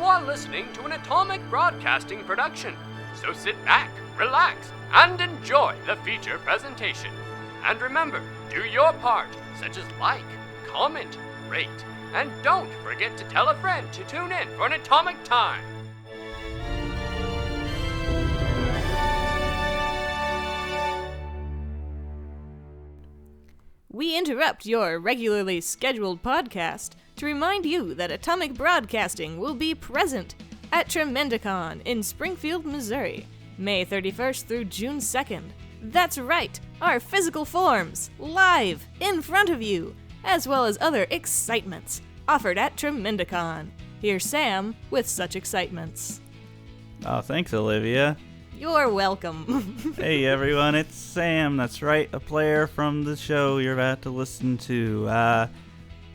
are listening to an Atomic Broadcasting production. So sit back, relax, and enjoy the feature presentation. And remember, do your part, such as like, comment, rate, and don't forget to tell a friend to tune in for an Atomic Time. We interrupt your regularly scheduled podcast to remind you that Atomic Broadcasting will be present at Tremendicon in Springfield, Missouri, May 31st through June 2nd. That's right, our physical forms, live, in front of you, as well as other excitements offered at Tremendicon. Here's Sam with such excitements. Oh, thanks, Olivia. You're welcome. Hey, everyone, it's Sam. That's right, a player from the show you're about to listen to.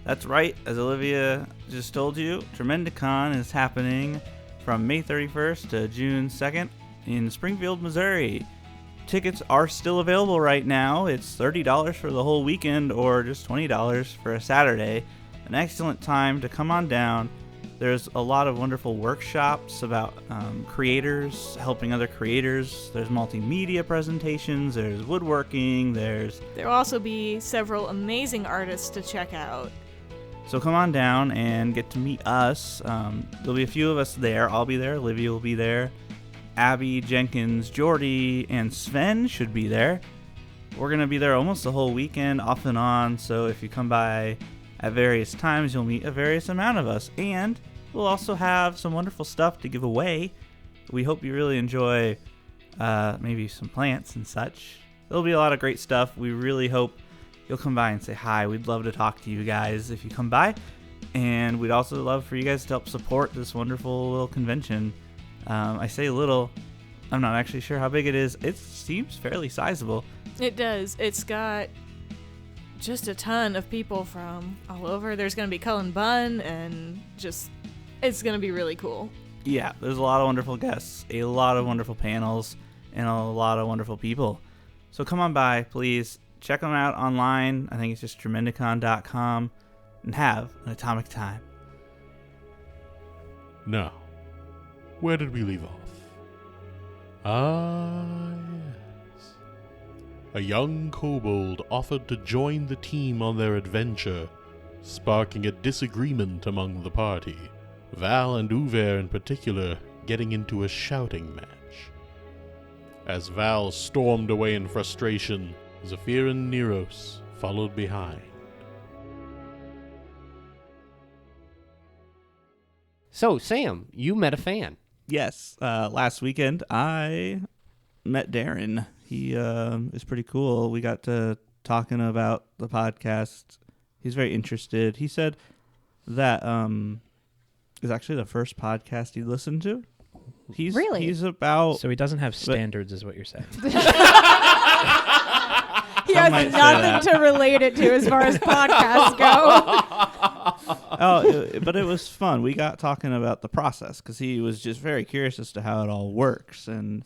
That's right, as Olivia just told you, Tremendicon is happening from May 31st to June 2nd in Springfield, Missouri. Tickets are still available right now. It's $30 for the whole weekend or just $20 for a Saturday. An excellent time to come on down. There's a lot of wonderful workshops about creators, helping other creators. There's multimedia presentations, there's woodworking, There'll also be several amazing artists to check out. So come on down and get to meet us. There'll be a few of us there. I'll be there, Olivia will be there, Abby, Jenkins, Jordy, and Sven should be there. We're going to be there almost the whole weekend, off and on, so if you come by at various times, you'll meet a various amount of us, and we'll also have some wonderful stuff to give away. We hope you really enjoy maybe some plants and such. There'll be a lot of great stuff. We really hope you'll come by and say hi. We'd love to talk to you guys if you come by, and we'd also love for you guys to help support this wonderful little convention. I say little, I'm not actually sure how big it is. It seems fairly sizable. It does. It's got just a ton of people from all over. There's going to be Cullen Bunn, and it's going to be really cool. Yeah, there's a lot of wonderful guests, a lot of wonderful panels, and a lot of wonderful people. So come on by, please. Check them out online. I think it's just tremendicon.com, and have an atomic time. Now, where did we leave off? Yes. A young kobold offered to join the team on their adventure, sparking a disagreement among the party. Val and Uver in particular getting into a shouting match. As Val stormed away in frustration, Zephyr and Neros followed behind. So, Sam, you met a fan. Yes, last weekend I met Darren. He is pretty cool. We got to talking about the podcast. He's very interested. He said that is actually the first podcast he listened to. Really? He's about... So he doesn't have standards, is what you're saying. He has nothing to relate it to as far as podcasts go. But it was fun. We got talking about the process because he was just very curious as to how it all works. And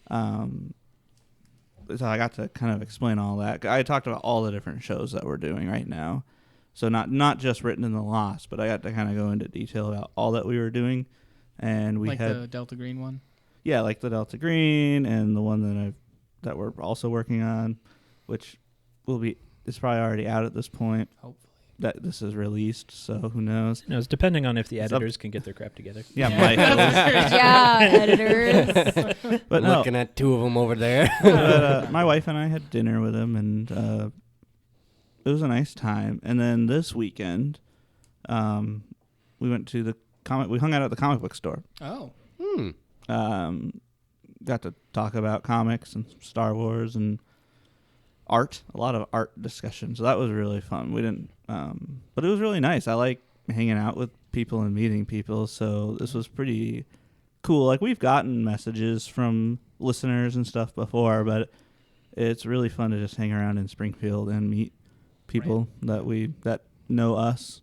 so I got to kind of explain all that. I talked about all the different shows that we're doing right now. So not just Written in the Lost, but I got to kind of go into detail about all that we were doing. And we had the Delta Green one? Yeah, like the Delta Green and the one that we're also working on, which it's probably already out at this point. Hopefully. That this is released, so who knows? No, it's depending on if the editors can get their crap together. Yeah, Mike. Yeah, editors. But Looking at two of them over there. My wife and I had dinner with him, and it was a nice time. And then this weekend, we went to we hung out at the comic book store. Oh. Got to talk about comics and Star Wars and art, a lot of art discussion. So that was really fun. We didn't, but it was really nice. I like hanging out with people and meeting people. So this was pretty cool. Like, we've gotten messages from listeners and stuff before, but it's really fun to just hang around in Springfield and meet people that know us,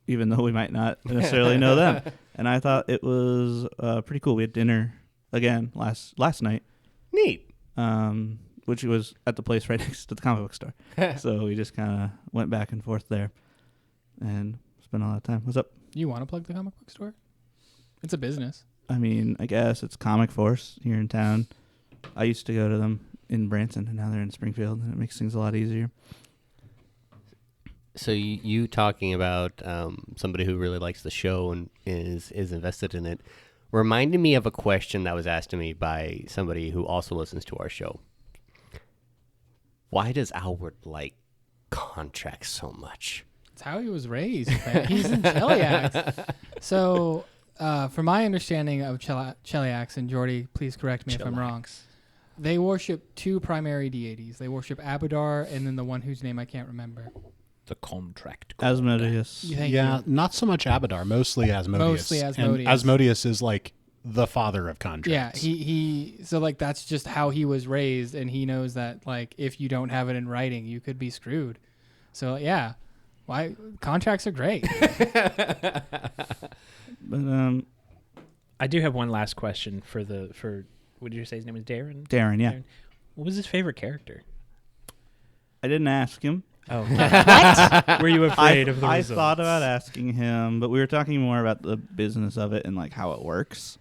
even though we might not necessarily know them. And I thought it was pretty cool. We had dinner again last night. Neat. Which was at the place right next to the comic book store. So we just kind of went back and forth there and spent a lot of time. What's up? You want to plug the comic book store? It's a business. I mean, I guess it's Comic Force here in town. I used to go to them in Branson, and now they're in Springfield, and it makes things a lot easier. So you talking about somebody who really likes the show and is invested in it reminded me of a question that was asked to me by somebody who also listens to our show. Why does Albert like contracts so much? It's how he was raised. Man. He's in Cheliax. So, from my understanding of Cheliax, and Jordy, please correct me if I'm wrong, they worship two primary deities. They worship Abadar and then the one whose name I can't remember. The contract. Asmodeus. Thank you. Not so much Abadar, mostly Asmodeus. And Asmodeus is like the father of contracts. Yeah, he so like that's just how he was raised, and he knows that like if you don't have it in writing, you could be screwed. So yeah, why contracts are great. But I do have one last question for what did you say his name was? Darren? Darren, yeah. What was his favorite character? I didn't ask him. Oh. What? Were you afraid of the I results? thought about asking him, but we were talking more about the business of it and like how it works.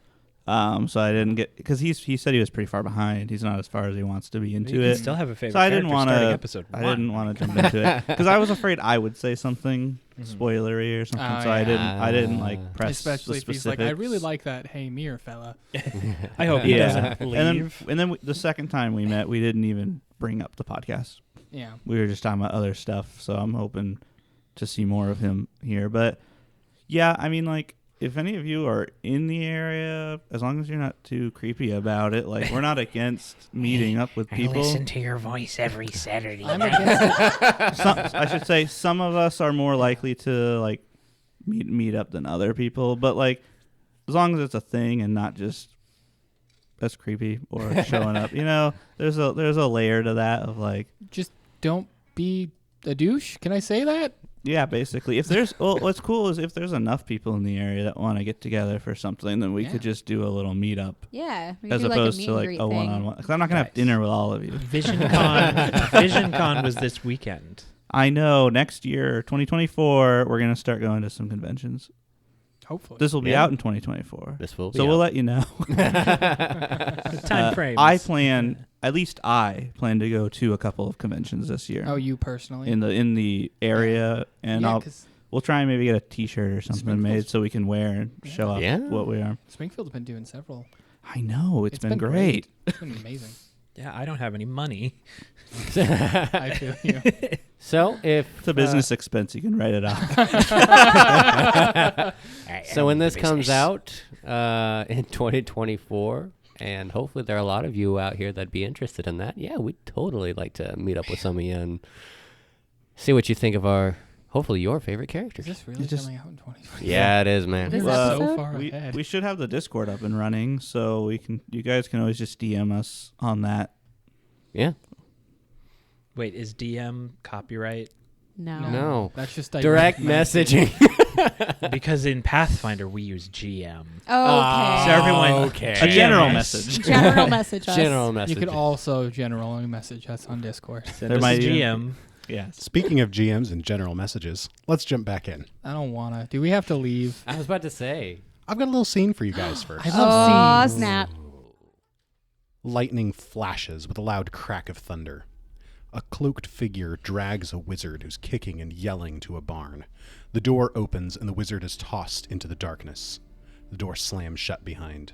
So I didn't get, because he said he was pretty far behind. He's not as far as he wants to be into You it. can still have a favorite So I didn't character want starting to. episode I 1. didn't want to jump into it because I was afraid I would say something spoilery or something. So I didn't like press Especially the if he's like, I really specifics. like that Hey Mir fella. I hope he doesn't leave. And then the second time we met, we didn't even bring up the podcast. Yeah. We were just talking about other stuff, so I'm hoping to see more of him here. But yeah, I mean, like, if any of you are in the area, as long as you're not too creepy about it, like, we're not against meeting up with people. I listen to your voice every Saturday. I'm against it. I should say some of us are more likely to like meet up than other people, but like, as long as it's a thing and not just that's creepy or showing up, you know, there's a layer to that of like, Just don't be a douche. Can I say that? yeah, basically. If there's, well, what's cool is if there's enough people in the area that want to get together for something, then we could just do a little meetup Yeah. We as do opposed like to like a one-on-one. Because I'm not gonna have dinner with all of you. VisionCon was this weekend. I know. Next year, 2024, we're gonna start going to some conventions. Hopefully. This will be out in 2024. This will be So out. we'll let you know. Time frames. At least I plan to go to a couple of conventions this year. Oh, you personally? in the area, and Yeah, 'cause we'll try and maybe get a T-shirt or something made so we can wear and show off Yeah. what we are. Springfield's been doing several. I know it's been great. It's been amazing. Yeah, I don't have any money. I feel you. So if It's a business expense. You can write it off. So when this comes out in 2024, and hopefully there are a lot of you out here that'd be interested in that, yeah, we'd totally like to meet up with some of you and see what you think of hopefully your favorite characters. Is this really coming out in 2024? Yeah, it is, man. This Well, episode? So far ahead. we should have the Discord up and running, so you guys can always just DM us on that. Yeah. Wait, is DM copyright? No. That's just Direct messaging. Because in Pathfinder we use GM. Okay. So everyone, Okay. A general GMS. message. General message us. General message. You could also generally message us on Discord. Send There us might a even- GM. Yeah. Speaking of GMs and general messages, let's jump back in. I don't want to. Do we have to leave? I was about to say. I've got a little scene for you guys first. I love Oh, scenes. snap. Lightning flashes with a loud crack of thunder. A cloaked figure drags a wizard who's kicking and yelling to a barn. The door opens and the wizard is tossed into the darkness. The door slams shut behind.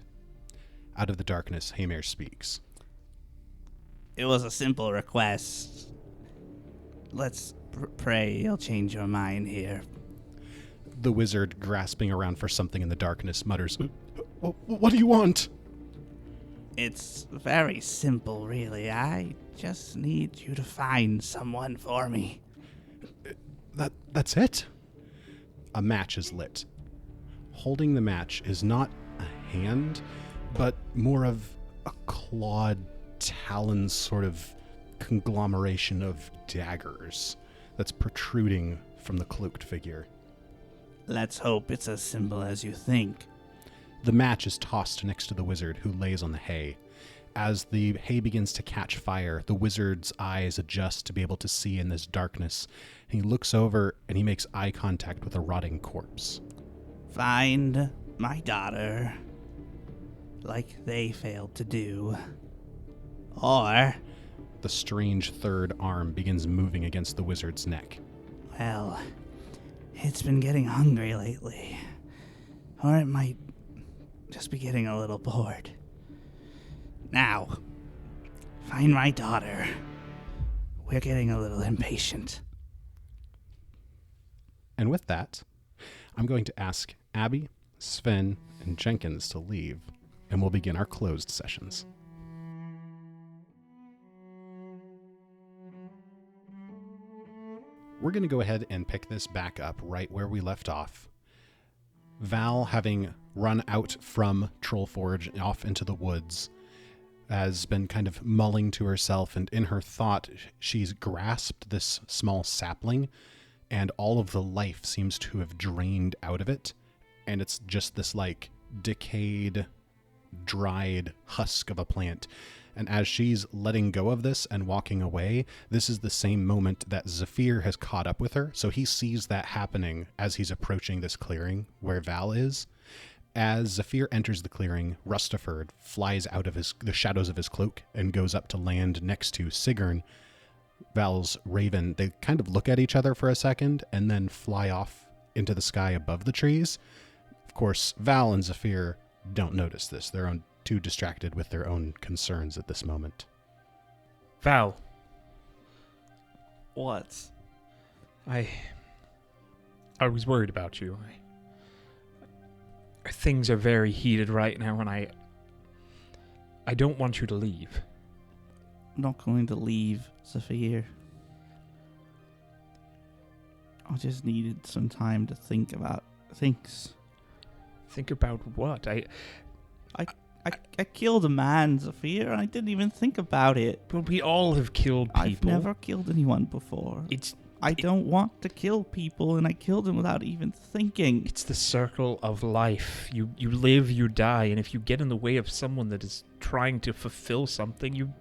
Out of the darkness, Haymare speaks. It was a simple request. Let's pray you'll change your mind here. The wizard, grasping around for something in the darkness, mutters, What do you want? It's very simple, really. I just need you to find someone for me. That's it? A match is lit. Holding the match is not a hand, but more of a clawed talon sort of conglomeration of daggers that's protruding from the cloaked figure. Let's hope it's as simple as you think. The match is tossed next to the wizard, who lays on the hay. As the hay begins to catch fire, the wizard's eyes adjust to be able to see in this darkness. He looks over and he makes eye contact with a rotting corpse. Find my daughter like they failed to do. Or, The strange third arm begins moving against the wizard's neck. well, it's been getting hungry lately. Or it might just be getting a little bored. Now, find my daughter. We're getting a little impatient. And with that, I'm going to ask Abby, Sven, and Jenkins to leave, and we'll begin our closed sessions. We're going to go ahead and pick this back up right where we left off. Val, having run out from Trollforge off into the woods, has been kind of mulling to herself, and in her thought, she's grasped this small sapling, and all of the life seems to have drained out of it, and it's just this, like, decayed, dried husk of a plant. And as she's letting go of this and walking away, this is the same moment that Zephyr has caught up with her. So he sees that happening as he's approaching this clearing where Val is. As Zephyr enters the clearing, Rustaford flies out of the shadows of his cloak and goes up to land next to Sigrun, Val's raven. They kind of look at each other for a second and then fly off into the sky above the trees. Of course, Val and Zephyr don't notice this. They're too distracted with their own concerns at this moment. Val, What? I was worried about you. Things are very heated right now, and I don't want you to leave. I'm not going to leave, Zephyr. I just needed some time to think about things. Think about what? I killed a man, Zephyr, and I didn't even think about it. But we all have killed people. I've never killed anyone before. I don't want to kill people, and I killed them without even thinking. It's the circle of life. You live, you die, and if you get in the way of someone that is trying to fulfill something,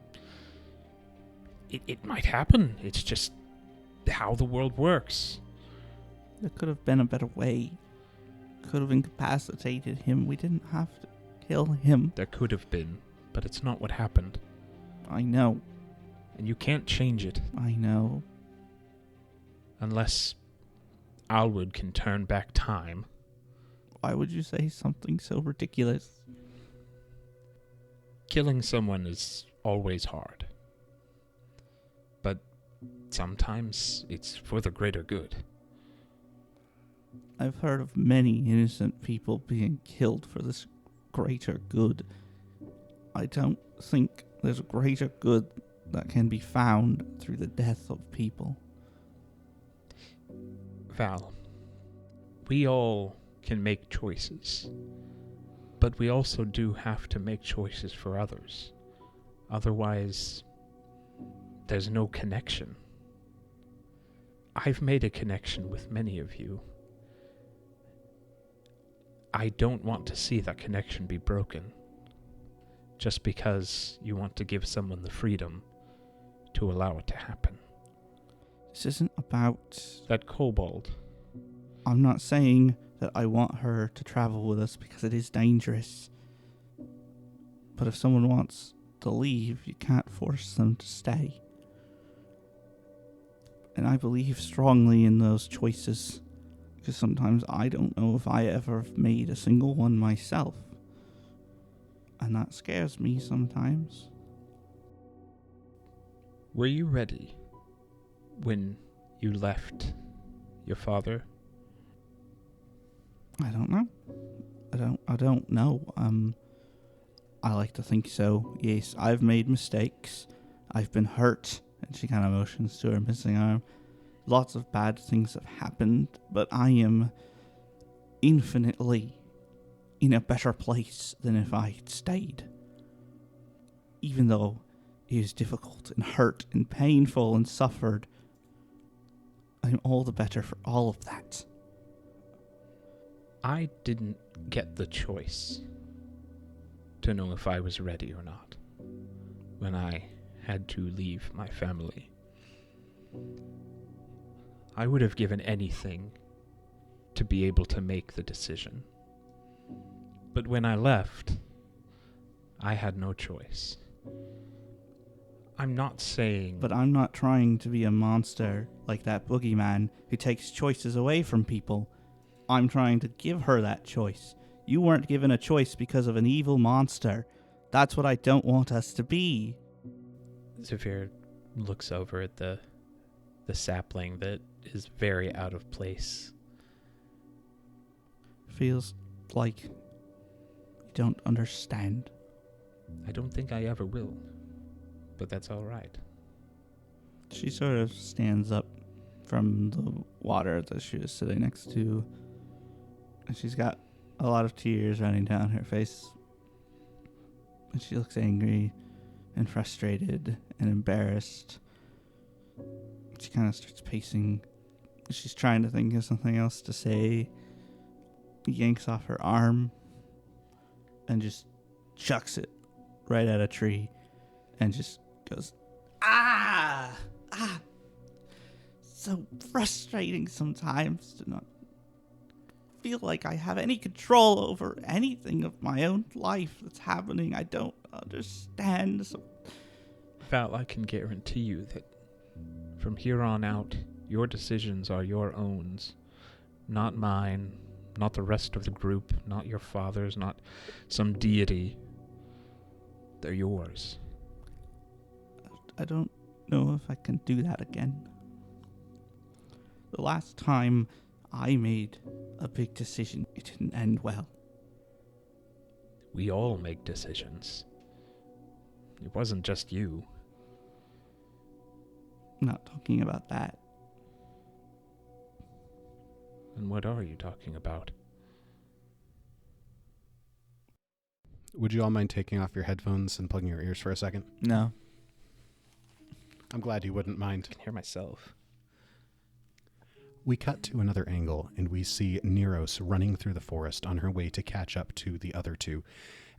it might happen. It's just how the world works. There could have been a better way. Could have incapacitated him. We didn't have to kill him. There could have been, but it's not what happened. I know. And you can't change it. I know. Unless Alwood can turn back time. Why would you say something so ridiculous? Killing someone is always hard. But sometimes it's for the greater good. I've heard of many innocent people being killed for this greater good. I don't think there's a greater good that can be found through the death of people. Val, we all can make choices, but we also do have to make choices for others. Otherwise, there's no connection. I've made a connection with many of you. I don't want to see that connection be broken, just because you want to give someone the freedom to allow it to happen. This isn't about... That kobold. I'm not saying that I want her to travel with us because it is dangerous. But if someone wants to leave, you can't force them to stay. And I believe strongly in those choices, because sometimes I don't know if I ever have made a single one myself. And that scares me sometimes. Were you ready when you left your father? I don't know. I don't know. I like to think so. Yes, I've made mistakes. I've been hurt. And she kind of motions to her missing arm. Lots of bad things have happened, but I am infinitely in a better place than if I had stayed. Even though it is difficult and hurt and painful and suffered, I'm all the better for all of that. I didn't get the choice to know if I was ready or not when I had to leave my family. I would have given anything to be able to make the decision. But when I left, I had no choice. I'm not saying... But I'm not trying to be a monster like that boogeyman who takes choices away from people. I'm trying to give her that choice. You weren't given a choice because of an evil monster. That's what I don't want us to be. Zephyr looks over at the sapling that is very out of place. Feels like you don't understand. I don't think I ever will, but that's all right. She sort of stands up from the water that she was sitting next to, and she's got a lot of tears running down her face. And she looks angry and frustrated and embarrassed. She kind of starts pacing. She's trying to think of something else to say. Yanks off her arm and just chucks it right at a tree and just goes, ah! So frustrating sometimes to not feel like I have any control over anything of my own life that's happening. I don't understand. So Val, I can guarantee you that from here on out, your decisions are your own, not mine, not the rest of the group, not your father's, not some deity. They're yours. I don't know if I can do that again. The last time I made a big decision, it didn't end well. We all make decisions. It wasn't just you. I'm not talking about that. And what are you talking about? Would you all mind taking off your headphones and plugging your ears for a second? No. I'm glad you wouldn't mind. I can hear myself. We cut to another angle, and we see Neros running through the forest on her way to catch up to the other two.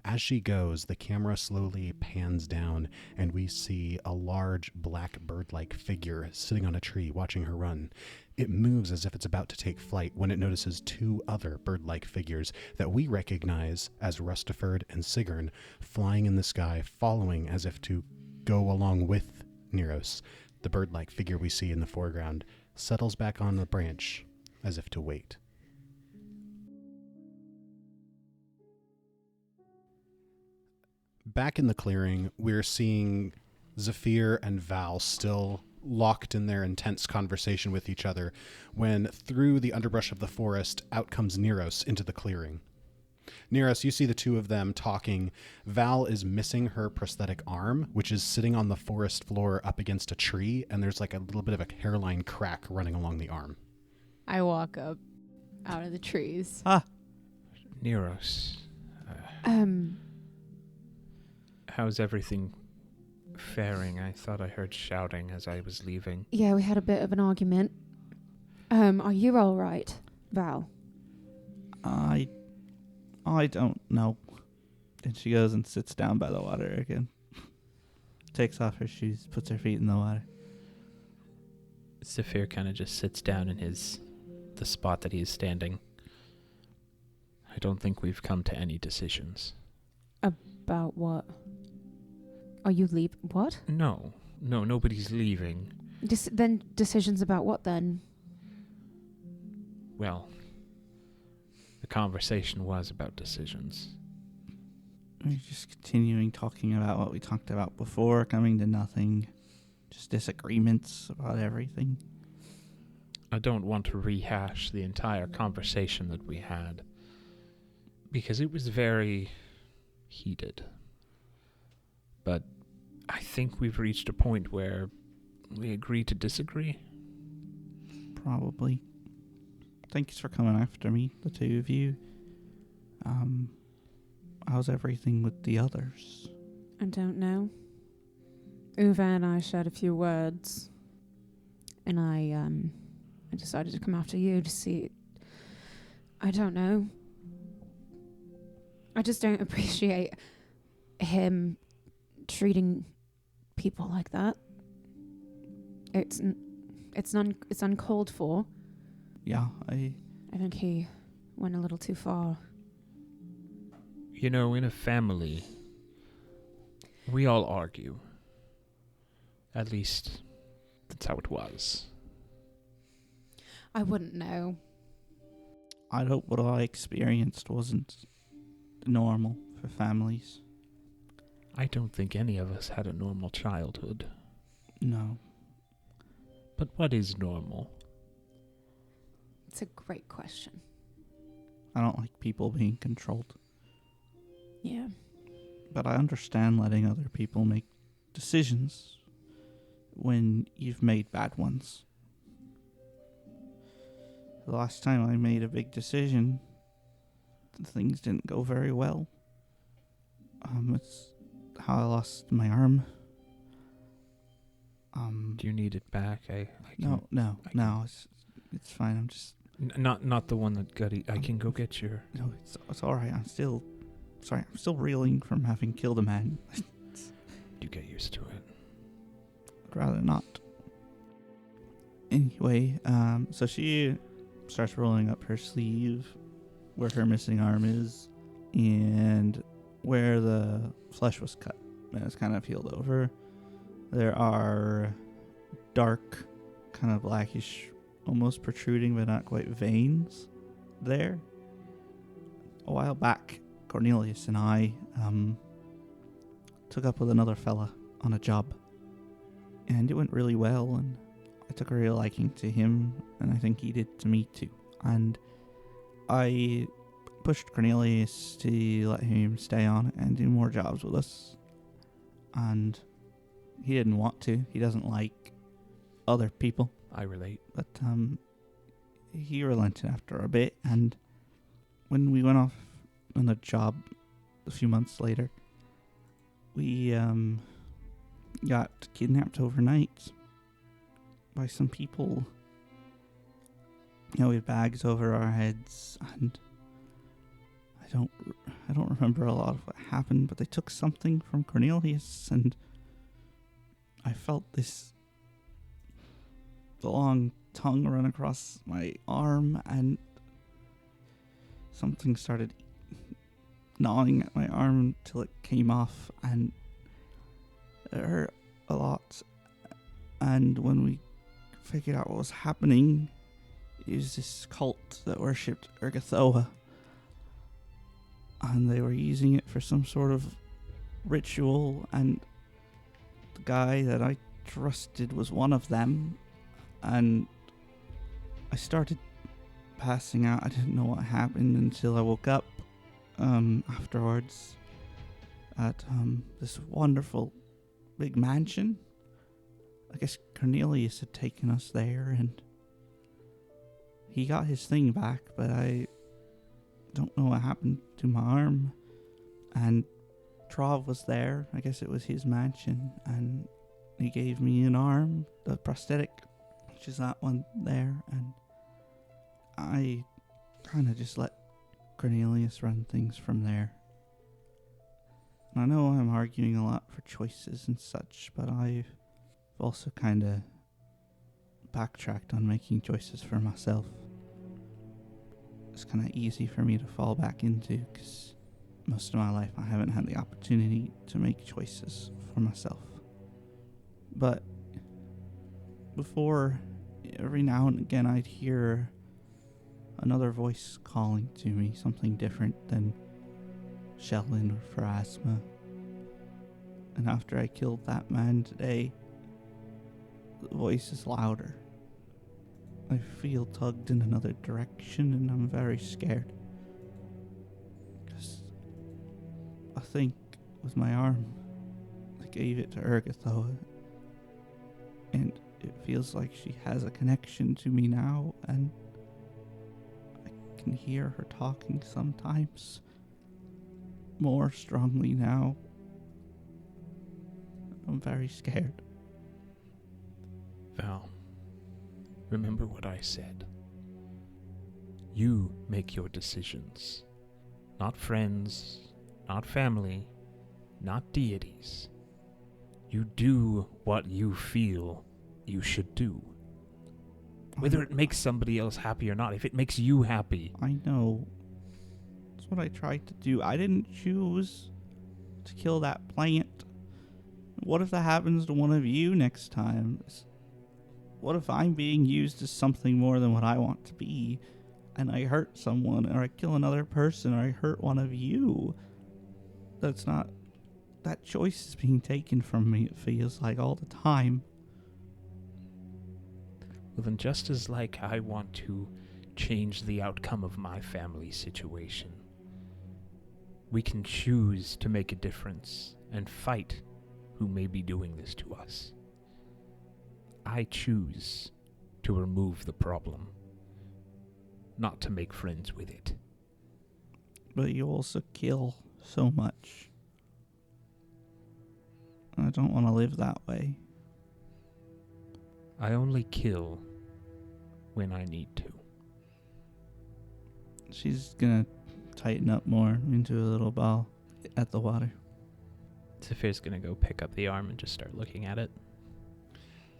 As she goes, the camera slowly pans down, and we see a large black bird-like figure sitting on a tree watching her run. It moves as if it's about to take flight when it notices two other bird-like figures that we recognize as Rustiford and Sigrun flying in the sky, following as if to go along with Neros. The bird-like figure we see in the foreground settles back on the branch as if to wait. Back in the clearing, we're seeing Zephyr and Val still locked in their intense conversation with each other when, through the underbrush of the forest, out comes Neros into the clearing. Neros, you see the two of them talking. Val is missing her prosthetic arm, which is sitting on the forest floor up against a tree, and there's like a little bit of a hairline crack running along the arm. I walk up out of the trees. Neros. How's everything faring? I thought I heard shouting as I was leaving. Yeah, we had a bit of an argument. Are you all right, Val? I don't know. And she goes and sits down by the water again. Takes off her shoes, puts her feet in the water. Zephyr kind of just sits down in the spot that he is standing. I don't think we've come to any decisions. About what? Are you leave? What? No, nobody's leaving. Then decisions about what then? Well, the conversation was about decisions. We're just continuing talking about what we talked about before, coming to nothing. Just disagreements about everything. I don't want to rehash the entire conversation that we had, because it was very heated. But I think we've reached a point where we agree to disagree. Probably. Thanks for coming after me, the two of you. How's everything with the others? I don't know. Uwe and I shared a few words, and I decided to come after you to see. I don't know. I just don't appreciate him treating people like that. It's uncalled for. Yeah, I think he went a little too far. You know, in a family, we all argue. At least, that's how it was. I wouldn't know. I'd hope what I experienced wasn't normal for families. I don't think any of us had a normal childhood. No. But what is normal? It's a great question. I don't like people being controlled. Yeah. But I understand letting other people make decisions when you've made bad ones. The last time I made a big decision, things didn't go very well. It's how I lost my arm. Do you need it back? No, it's fine. I'm just Not the one that got I can go get your... no. It's all right. I'm still reeling from having killed a man. You get used to it. I'd rather not. Anyway, so she starts rolling up her sleeve where her missing arm is and where the flesh was cut. And it's kind of healed over. There are dark, kind of blackish, almost protruding but not quite veins there. A while back, Cornelius and I took up with another fella on a job. And it went really well, and I took a real liking to him, and I think he did to me too. And I pushed Cornelius to let him stay on and do more jobs with us. And he didn't want to. He doesn't like other people. I relate. But he relented after a bit, and when we went off on the job a few months later, we got kidnapped overnight by some people. You know, we had bags over our heads, and I don't remember a lot of what happened, but they took something from Cornelius, and I felt this long tongue run across my arm, and something started gnawing at my arm till it came off, and it hurt a lot. And when we figured out what was happening, it was this cult that worshipped Ergothoa, and they were using it for some sort of ritual, and the guy that I trusted was one of them, and I started passing out. I didn't know what happened until I woke up afterwards at this wonderful big mansion. I guess Cornelius had taken us there, and he got his thing back, but I don't know what happened to my arm. And Trov was there. I guess it was his mansion, and he gave me an arm, the prosthetic, which is that one there, and I kind of just let Cornelius run things from there. And I know I'm arguing a lot for choices and such, but I've also kind of backtracked on making choices for myself. It's kind of easy for me to fall back into, because most of my life I haven't had the opportunity to make choices for myself. But before, every now and again I'd hear another voice calling to me, something different than Sheldon or Pharasma. And after I killed that man today, the voice is louder. I feel tugged in another direction, and I'm very scared. Because I think with my arm, I gave it to Ergothoa, and it feels like she has a connection to me now, and I can hear her talking sometimes more strongly now. I'm very scared. Val, remember what I said. You make your decisions. Not friends, not family, not deities. You do what you feel you should do. Whether it makes somebody else happy or not, if it makes you happy. I know. It's what I tried to do. I didn't choose to kill that plant. What if that happens to one of you next time? What if I'm being used as something more than what I want to be, and I hurt someone, or I kill another person, or I hurt one of you? That's not... That choice is being taken from me, it feels like, all the time. Well, then just as like I want to change the outcome of my family situation, we can choose to make a difference and fight who may be doing this to us. I choose to remove the problem, not to make friends with it. But you also kill so much. I don't want to live that way. I only kill when I need to. She's gonna tighten up more into a little ball at the water. Saphir's gonna go pick up the arm and just start looking at it.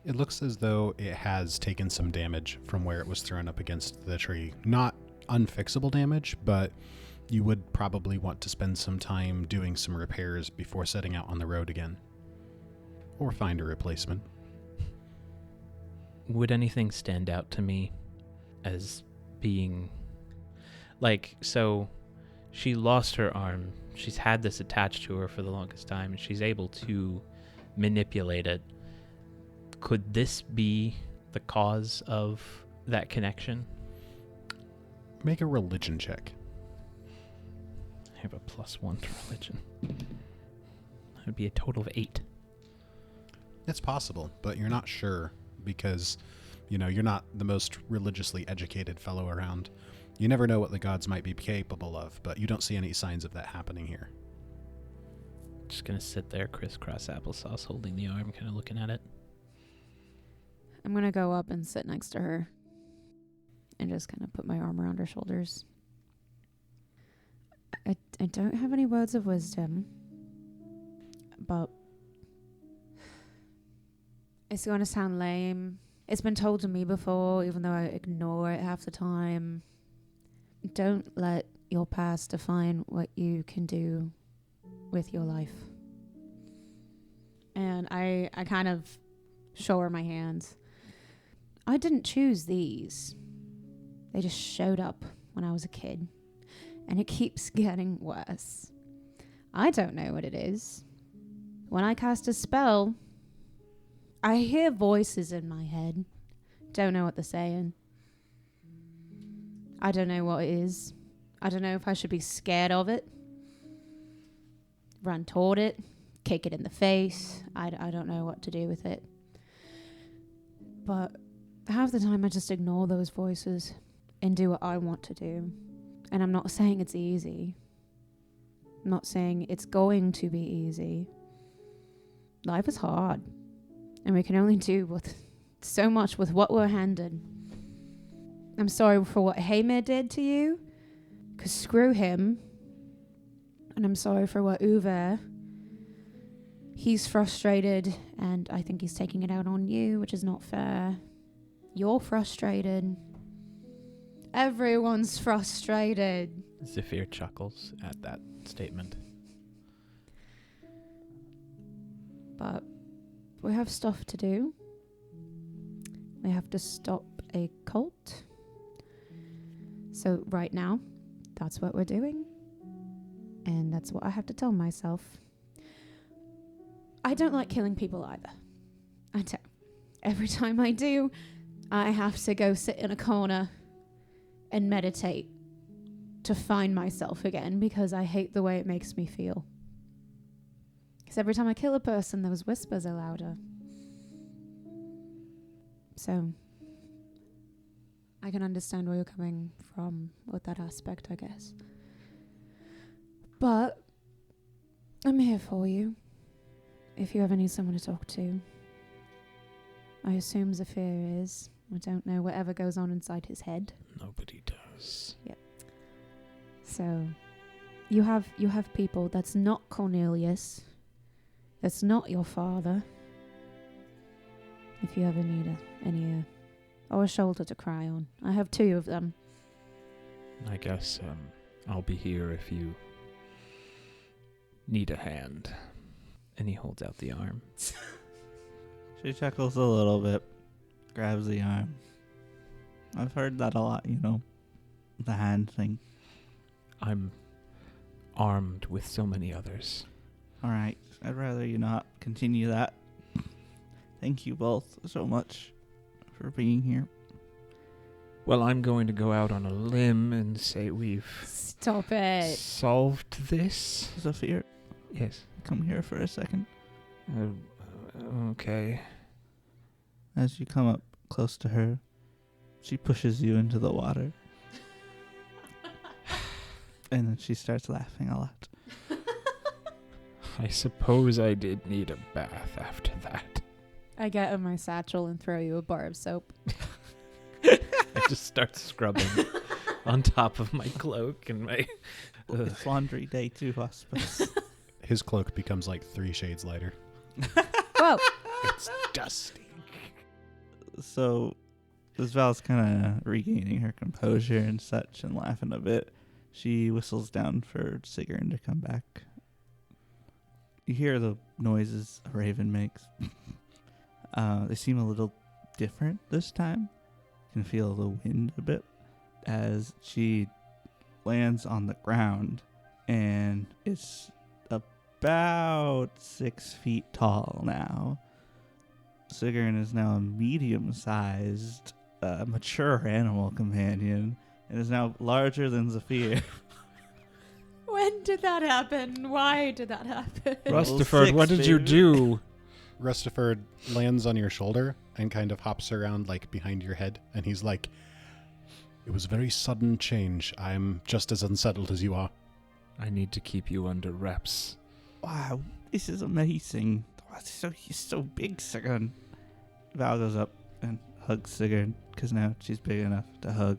It looks as though it has taken some damage from where it was thrown up against the tree. Not unfixable damage, but you would probably want to spend some time doing some repairs before setting out on the road again. Or find a replacement. Would anything stand out to me as being... Like, so she lost her arm. She's had this attached to her for the longest time, and she's able to manipulate it. Could this be the cause of that connection? Make a religion check. I have a +1 to religion. That would be a total of 8. It's possible, but you're not sure because, you're not the most religiously educated fellow around. You never know what the gods might be capable of, but you don't see any signs of that happening here. Just gonna sit there, crisscross applesauce, holding the arm, kind of looking at it. I'm going to go up and sit next to her and just kind of put my arm around her shoulders. I don't have any words of wisdom, but it's going to sound lame. It's been told to me before, even though I ignore it half the time. Don't let your past define what you can do with your life. And I kind of show her my hands. I didn't choose these. They just showed up when I was a kid. And it keeps getting worse. I don't know what it is. When I cast a spell, I hear voices in my head. Don't know what they're saying. I don't know what it is. I don't know if I should be scared of it. Run toward it. Kick it in the face. I don't know what to do with it. But half the time I just ignore those voices and do what I want to do. And I'm not saying it's easy. I'm not saying it's going to be easy. Life is hard. And we can only do so much with what we're handed. I'm sorry for what Hamir did to you, because screw him. And I'm sorry for what Uwe... He's frustrated, and I think he's taking it out on you, which is not fair. You're frustrated. Everyone's frustrated. Zephyr chuckles at that statement. But we have stuff to do. We have to stop a cult. So right now, that's what we're doing. And that's what I have to tell myself. I don't like killing people either. I don't. Every time I do, I have to go sit in a corner and meditate to find myself again because I hate the way it makes me feel. Because every time I kill a person, those whispers are louder. So, I can understand where you're coming from with that aspect, I guess. But, I'm here for you. If you ever need someone to talk to. I assume Zephyr is. I don't know whatever goes on inside his head. Nobody does. Yep. So, you have people that's not Cornelius. That's not your father. If you ever need any ear or a shoulder to cry on. I have 2 of them. I guess I'll be here if you need a hand. And he holds out the arm. She chuckles a little bit, grabs the arm. I've heard that a lot, the hand thing. I'm armed with so many others. All right, I'd rather you not continue that. Thank you both so much for being here. Well, I'm going to go out on a limb and say we've Stop it. solved this. Zafir, Yes. come here for a second. Okay. As you come up close to her, she pushes you into the water. And then she starts laughing a lot. I suppose I did need a bath after that. I get in my satchel and throw you a bar of soap. I just start scrubbing on top of my cloak and my... It's laundry day too, I suppose. His cloak becomes like 3 shades lighter. Whoa. It's dusty. So, as Val's kind of regaining her composure and such and laughing a bit, she whistles down for Sigrun to come back. You hear the noises a raven makes. They seem a little different this time. You can feel the wind a bit as she lands on the ground, and it's about 6 feet tall now. Sigrun is now a medium-sized, mature animal companion, and is now larger than Zafir. When did that happen? Why did that happen? Rustaford, what did you do? Rustaford lands on your shoulder and kind of hops around like behind your head, and he's like, "It was a very sudden change. I'm just as unsettled as you are." I need to keep you under wraps. Wow, this is amazing. He's so big, Sigrun. Val goes up and hugs Sigrun, because now she's big enough to hug.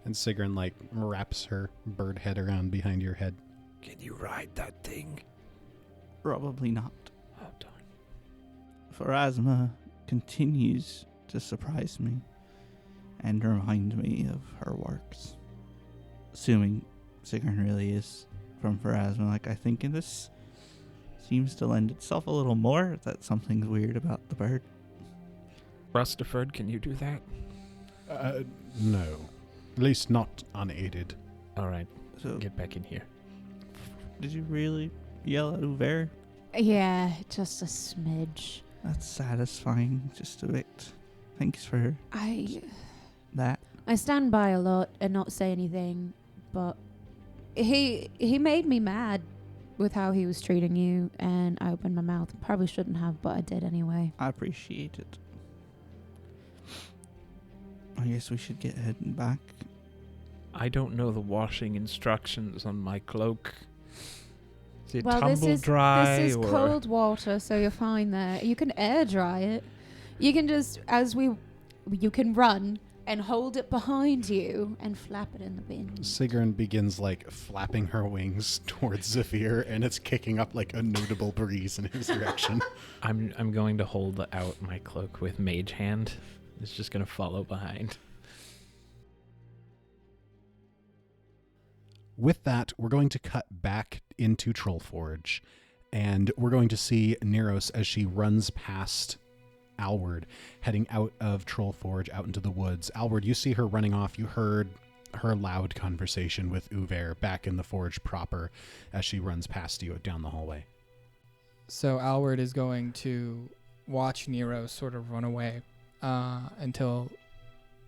And Sigrun like wraps her bird head around behind your head. Can you ride that thing? Probably not. Oh, darn. Pharasma continues to surprise me and remind me of her works. Assuming Sigrun really is from Pharasma, like I think in this seems to lend itself a little more that something's weird about the bird. Rustaford, can you do that? No. At least not unaided. All right, So, get back in here. did you really yell at Uver? Yeah, just a smidge. That's satisfying, just a bit. Thanks for that. I stand by a lot and not say anything, but he made me mad with how he was treating you, and I opened my mouth. Probably shouldn't have, but I did anyway. I appreciate it. I guess we should get heading back. I don't know the washing instructions on my cloak. Is it Well, tumble dry this is or cold water, so you're fine there. You can air dry it. You can just, you can run and hold it behind you and flap it in the bin. Sigrun begins like flapping her wings towards Zafir, and it's kicking up like a notable breeze in his direction. I'm going to hold out my cloak with mage hand. It's just going to follow behind. With that, we're going to cut back into Trollforge, and we're going to see Neros as she runs past Alward, heading out of Trollforge out into the woods. Alward, you see her running off. You heard her loud conversation with Uver back in the forge proper as she runs past you down the hallway. So Alward is going to watch Nero sort of run away until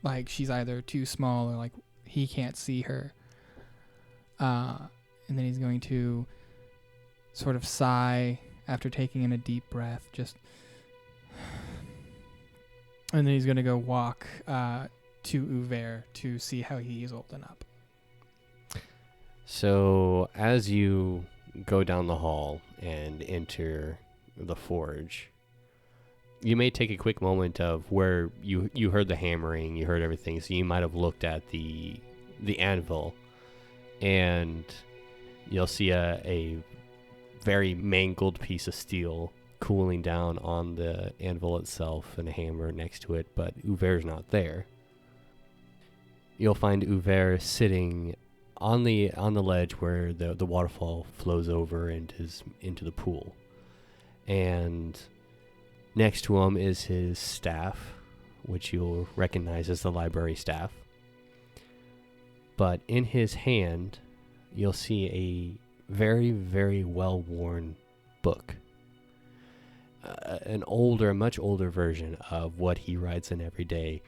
like she's either too small or like he can't see her. And then he's going to sort of sigh after taking in a deep breath, and then he's going to go walk to Uver to see how he is holding up. So as you go down the hall and enter the forge, you may take a quick moment of where you heard the hammering, you heard everything, so you might have looked at the anvil, and you'll see a very mangled piece of steel cooling down on the anvil itself and a hammer next to it, but Uver's not there. You'll find Uver sitting on the ledge where the waterfall flows over and is into the pool. And next to him is his staff, which you'll recognize as the library staff. But in his hand, you'll see a very, very well-worn book. A much older version of what he writes in every day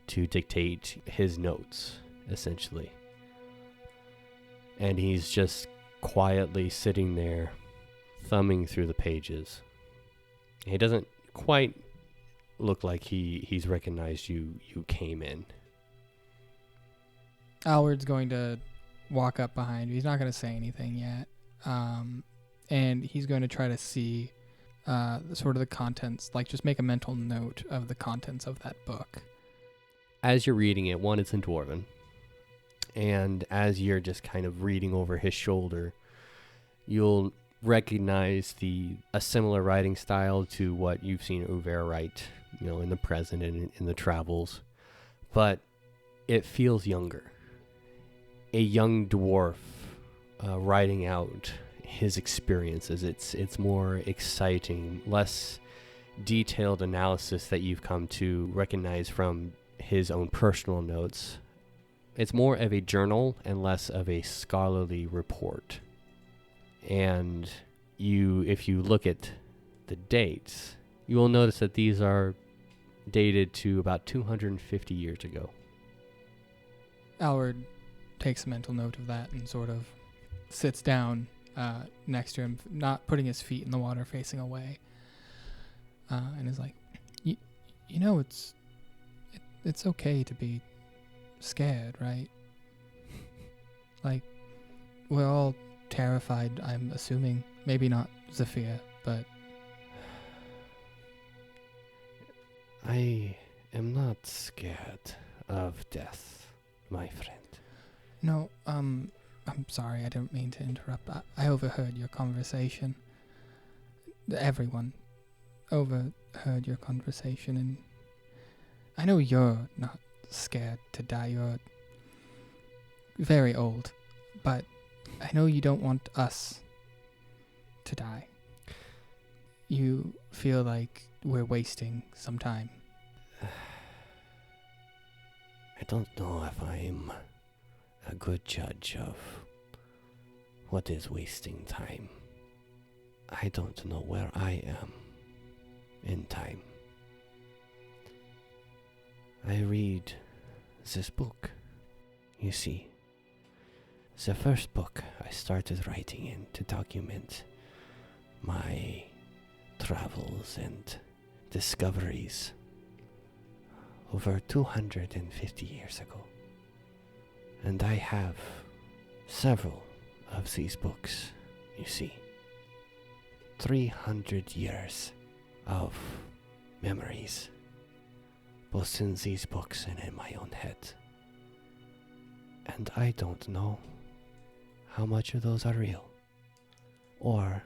to dictate his notes, essentially. And he's just quietly sitting there, thumbing through the pages. He doesn't quite look like he's recognized you came in. Alward's going to walk up behind you. He's not going to say anything yet. And he's going to try to see sort of the contents, like just make a mental note of the contents of that book. As you're reading it, one, it's in Dwarven. And as you're just kind of reading over his shoulder, you'll recognize a similar writing style to what you've seen Uver write, in the present and in the travels. But it feels younger. A young dwarf writing out his experiences. It's more exciting, less detailed analysis that you've come to recognize from his own personal notes. It's more of a journal and less of a scholarly report. And if you look at the dates, you will notice that these are dated to about 250 years ago. Alward takes a mental note of that and sort of sits down next to him, not putting his feet in the water, facing away, and is like, it's okay to be scared, right? Like, we're all terrified, I'm assuming. Maybe not Zephyr, but... I am not scared of death, my friend. No, I'm sorry, I don't mean to interrupt. I overheard your conversation. Everyone overheard your conversation, and I know you're not scared to die. You're very old, but I know you don't want us to die. You feel like we're wasting some time. I don't know if I'm a good judge of what is wasting time. I don't know where I am in time. I read this book. You see, the first book I started writing in to document my travels and discoveries over 250 years ago. And I have several of these books, you see. 300 years of memories, both in these books and in my own head. And I don't know how much of those are real, or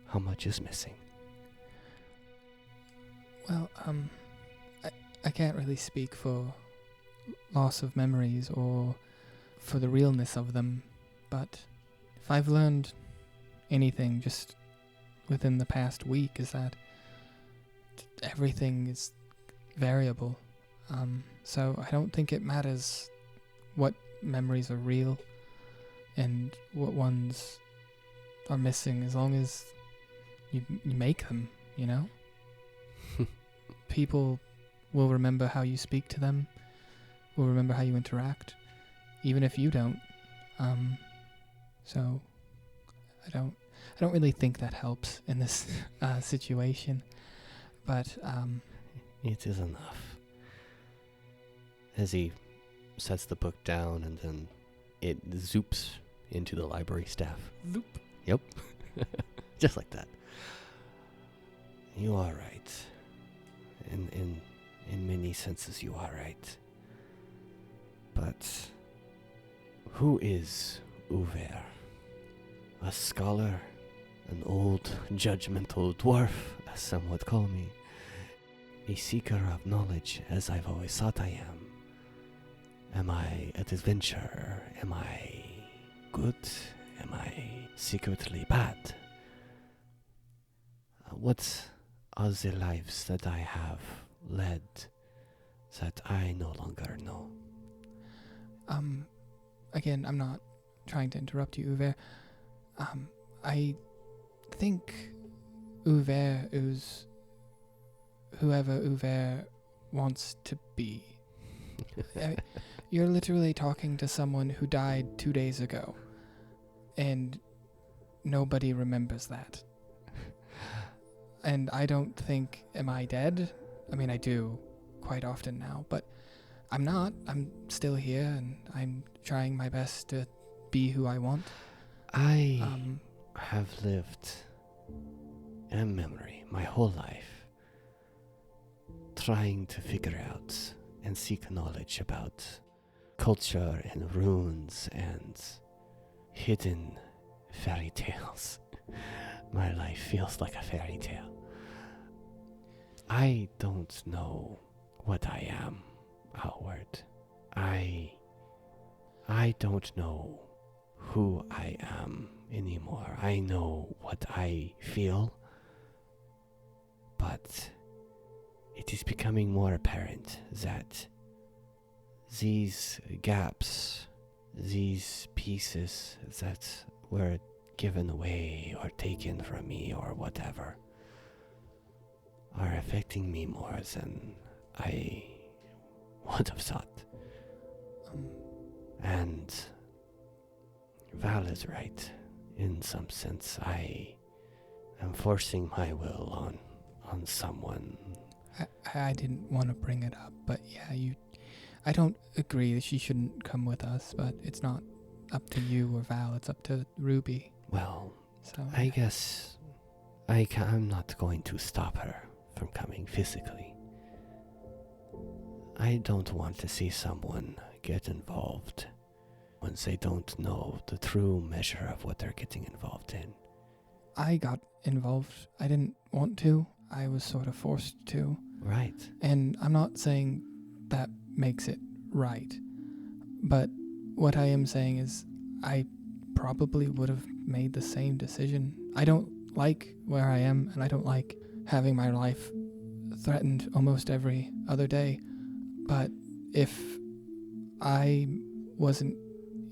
how much is missing. Well, I can't really speak for loss of memories or for the realness of them, but if I've learned anything just within the past week is that everything is variable. So I don't think it matters what memories are real and what ones are missing, as long as you make them, you know? People will remember how you speak to them, will remember how you interact, even if you don't. So I don't really think that helps in this situation, but it is enough. As he sets the book down, and then it zoops into the library staff. Zoop. Yep. Just like that. You are right. In many senses you are right. But who is Uver? A scholar, an old, judgmental dwarf, as some would call me. A seeker of knowledge, as I've always thought I am. Am I an adventurer? Am I good? Am I secretly bad? What are the lives that I have led that I no longer know? Again, I'm not trying to interrupt you, Uwe. I think Uwe is whoever Uwe wants to be. You're literally talking to someone who died 2 days ago, and nobody remembers that. And I don't think, am I dead? I mean, I do quite often now, but I'm not. I'm still here, and I'm trying my best to be who I want. I have lived in memory my whole life, trying to figure out and seek knowledge about culture and runes and hidden fairy tales. My life feels like a fairy tale. I don't know what I am outward. I don't know who I am anymore. I know what I feel, but it is becoming more apparent that these gaps, these pieces that were given away or taken from me or whatever, are affecting me more than I would have thought. And Val is right. In some sense, I am forcing my will on someone. I didn't want to bring it up, but yeah, I don't agree that she shouldn't come with us, but it's not up to you or Val, it's up to Ruby. Well, so I guess I'm not going to stop her from coming physically. I don't want to see someone get involved when they don't know the true measure of what they're getting involved in. I got involved. I didn't want to. I was sort of forced to. Right. And I'm not saying that makes it right. But what I am saying is I probably would have made the same decision. I don't like where I am, and I don't like having my life threatened almost every other day. But if I wasn't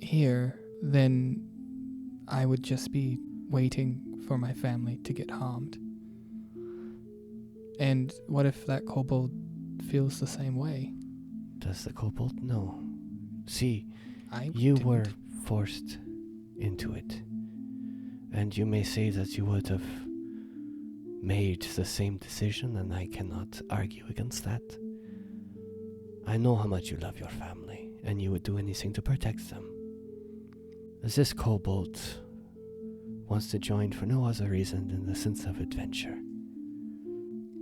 here, then I would just be waiting for my family to get harmed. And what if that kobold feels the same way? Does the kobold know? See, you were forced into it. And you may say that you would have made the same decision, and I cannot argue against that. I know how much you love your family, and you would do anything to protect them. This kobold wants to join for no other reason than the sense of adventure.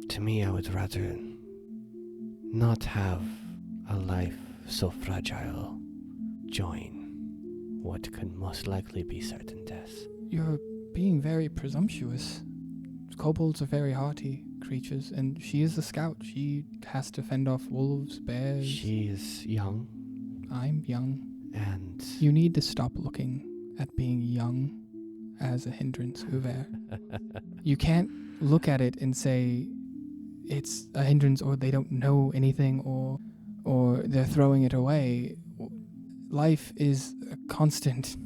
To me, I would rather not have a life so fragile join what could most likely be certain death. You're being very presumptuous. Kobolds are very haughty creatures, and she is a scout. She has to fend off wolves, bears. She is young. I'm young. And you need to stop looking at being young as a hindrance, Uwe. You can't look at it and say it's a hindrance, or they don't know anything, or they're throwing it away. Life is a constant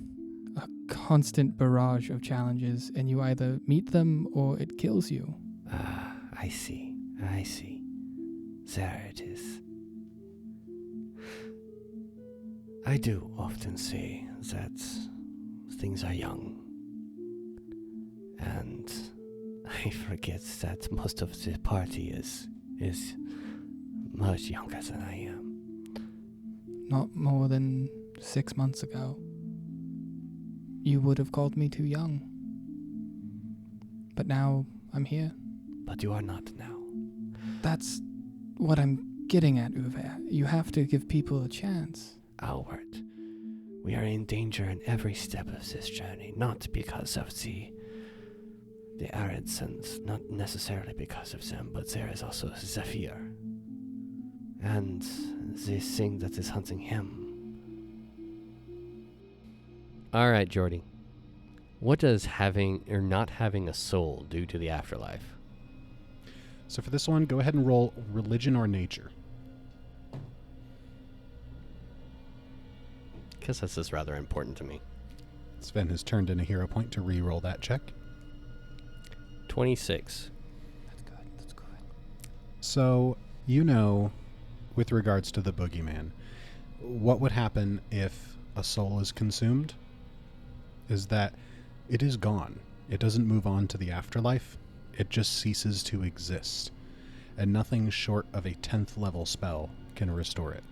barrage of challenges, and you either meet them or it kills you. I see. There it is. I do often say that things are young, and I forget that most of the party is much younger than I am. Not more than 6 months ago, you would have called me too young. But now I'm here. But you are not now. That's what I'm getting at, Uwe. You have to give people a chance. Albert, we are in danger in every step of this journey, not because of the Aridsons, not necessarily because of them, but there is also Zephyr. and the thing that is hunting him. Alright, Jordy. What does having or not having a soul do to the afterlife? So for this one, go ahead and roll religion or nature. Because this is rather important to me. Sven has turned in a hero point to re-roll that check. 26. That's good. So, you know, with regards to the boogeyman, what would happen if a soul is consumed is that it is gone. It doesn't move on to the afterlife. It just ceases to exist. And nothing short of a 10th level spell can restore it.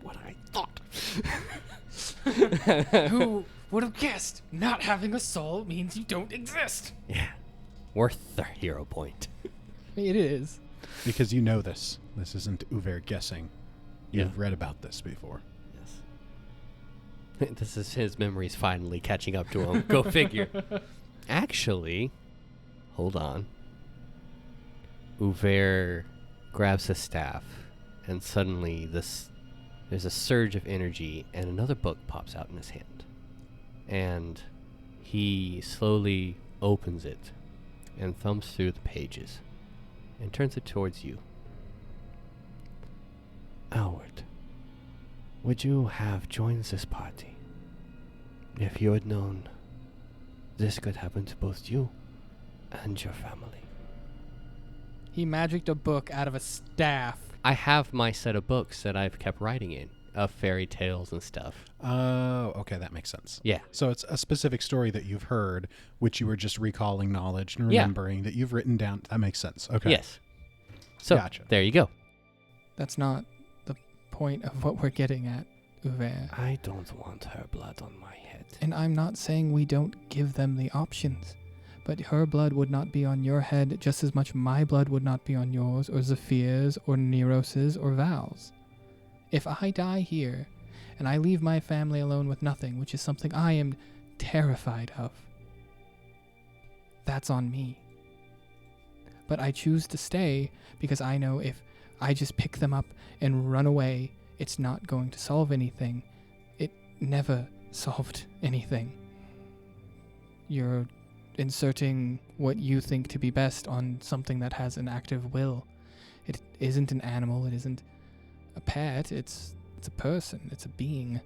What I thought. Who would have guessed not having a soul means you don't exist? Yeah. Worth the hero point. It is. Because you know this. This isn't Uver guessing. You've Yeah. read about this before. Yes. This is his memories finally catching up to him. Go figure. Actually, hold on. Uver grabs his staff, and suddenly there's a surge of energy, and another book pops out in his hand. And he slowly opens it and thumbs through the pages and turns it towards you. Howard, would you have joined this party if you had known this could happen to both you and your family? He magicked a book out of a staff. I have my set of books that I've kept writing in, of fairy tales and stuff. Oh, okay, that makes sense. Yeah. So it's a specific story that you've heard, which you were just recalling knowledge and Yeah. remembering that you've written down. That makes sense. Okay. Yes. So, Gotcha. there you go. That's not the point of what we're getting at, Uwe. I don't want her blood on my head. And I'm not saying we don't give them the options. But her blood would not be on your head just as much my blood would not be on yours, or Zephyr's, or Neros's, or Val's. If I die here, and I leave my family alone with nothing, which is something I am terrified of, that's on me. But I choose to stay because I know if I just pick them up and run away, it's not going to solve anything. It never solved anything. You're inserting what you think to be best on something that has an active will. It isn't an animal, it isn't a pet, it's a person, it's a being.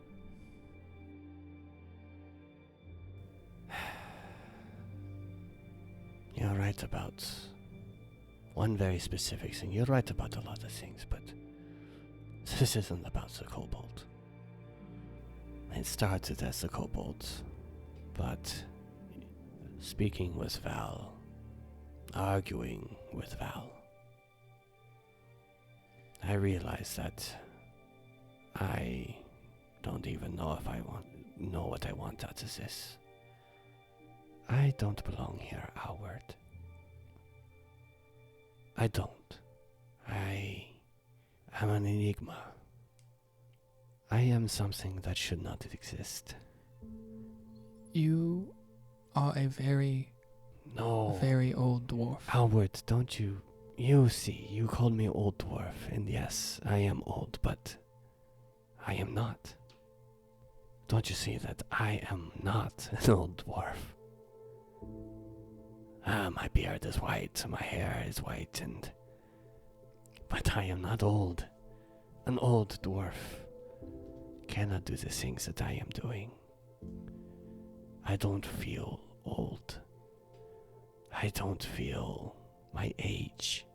You're right about one very specific thing. You're right about a lot of things, but this isn't about the kobold. It started as the kobolds, but speaking with Val, arguing with Val, I realized that I don't even know if I know what I want out of this. I don't belong here, Howard. I don't. I am an enigma. I am something that should not exist. You are a very old dwarf. Howard, don't you... You see, you called me old dwarf, and yes, I am old, but I am not. Don't you see that I am not an old dwarf? My beard is white, my hair is white, but I am not old. An old dwarf cannot do the things that I am doing. I don't feel old. I don't feel my age.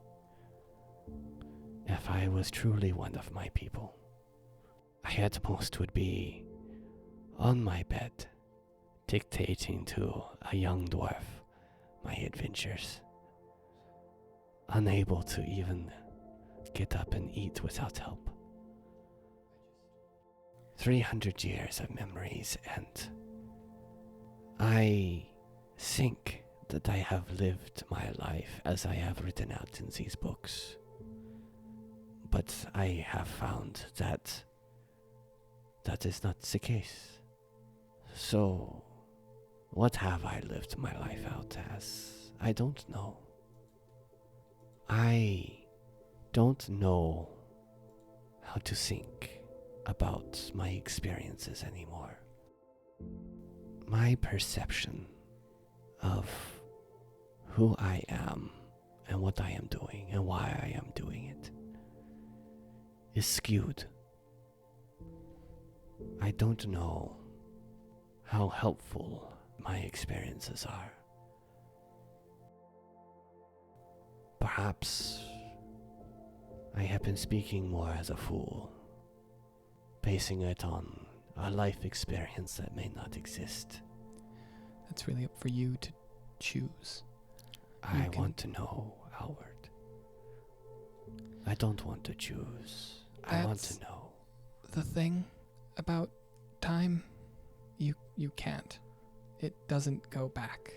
If I was truly one of my people, I at most would be on my bed, dictating to a young dwarf my adventures, unable to even get up and eat without help. 300 years of memories, and I think that I have lived my life as I have written out in these books. But I have found that that is not the case. So, what have I lived my life out as? I don't know. I don't know how to think about my experiences anymore. My perception of who I am and what I am doing and why I am doing it is skewed. I don't know how helpful my experiences are. Perhaps I have been speaking more as a fool, basing it on a life experience that may not exist. That's really up for you to choose. I want to know, Howard. I don't want to choose. I want to know. The thing about time, you can't. It doesn't go back.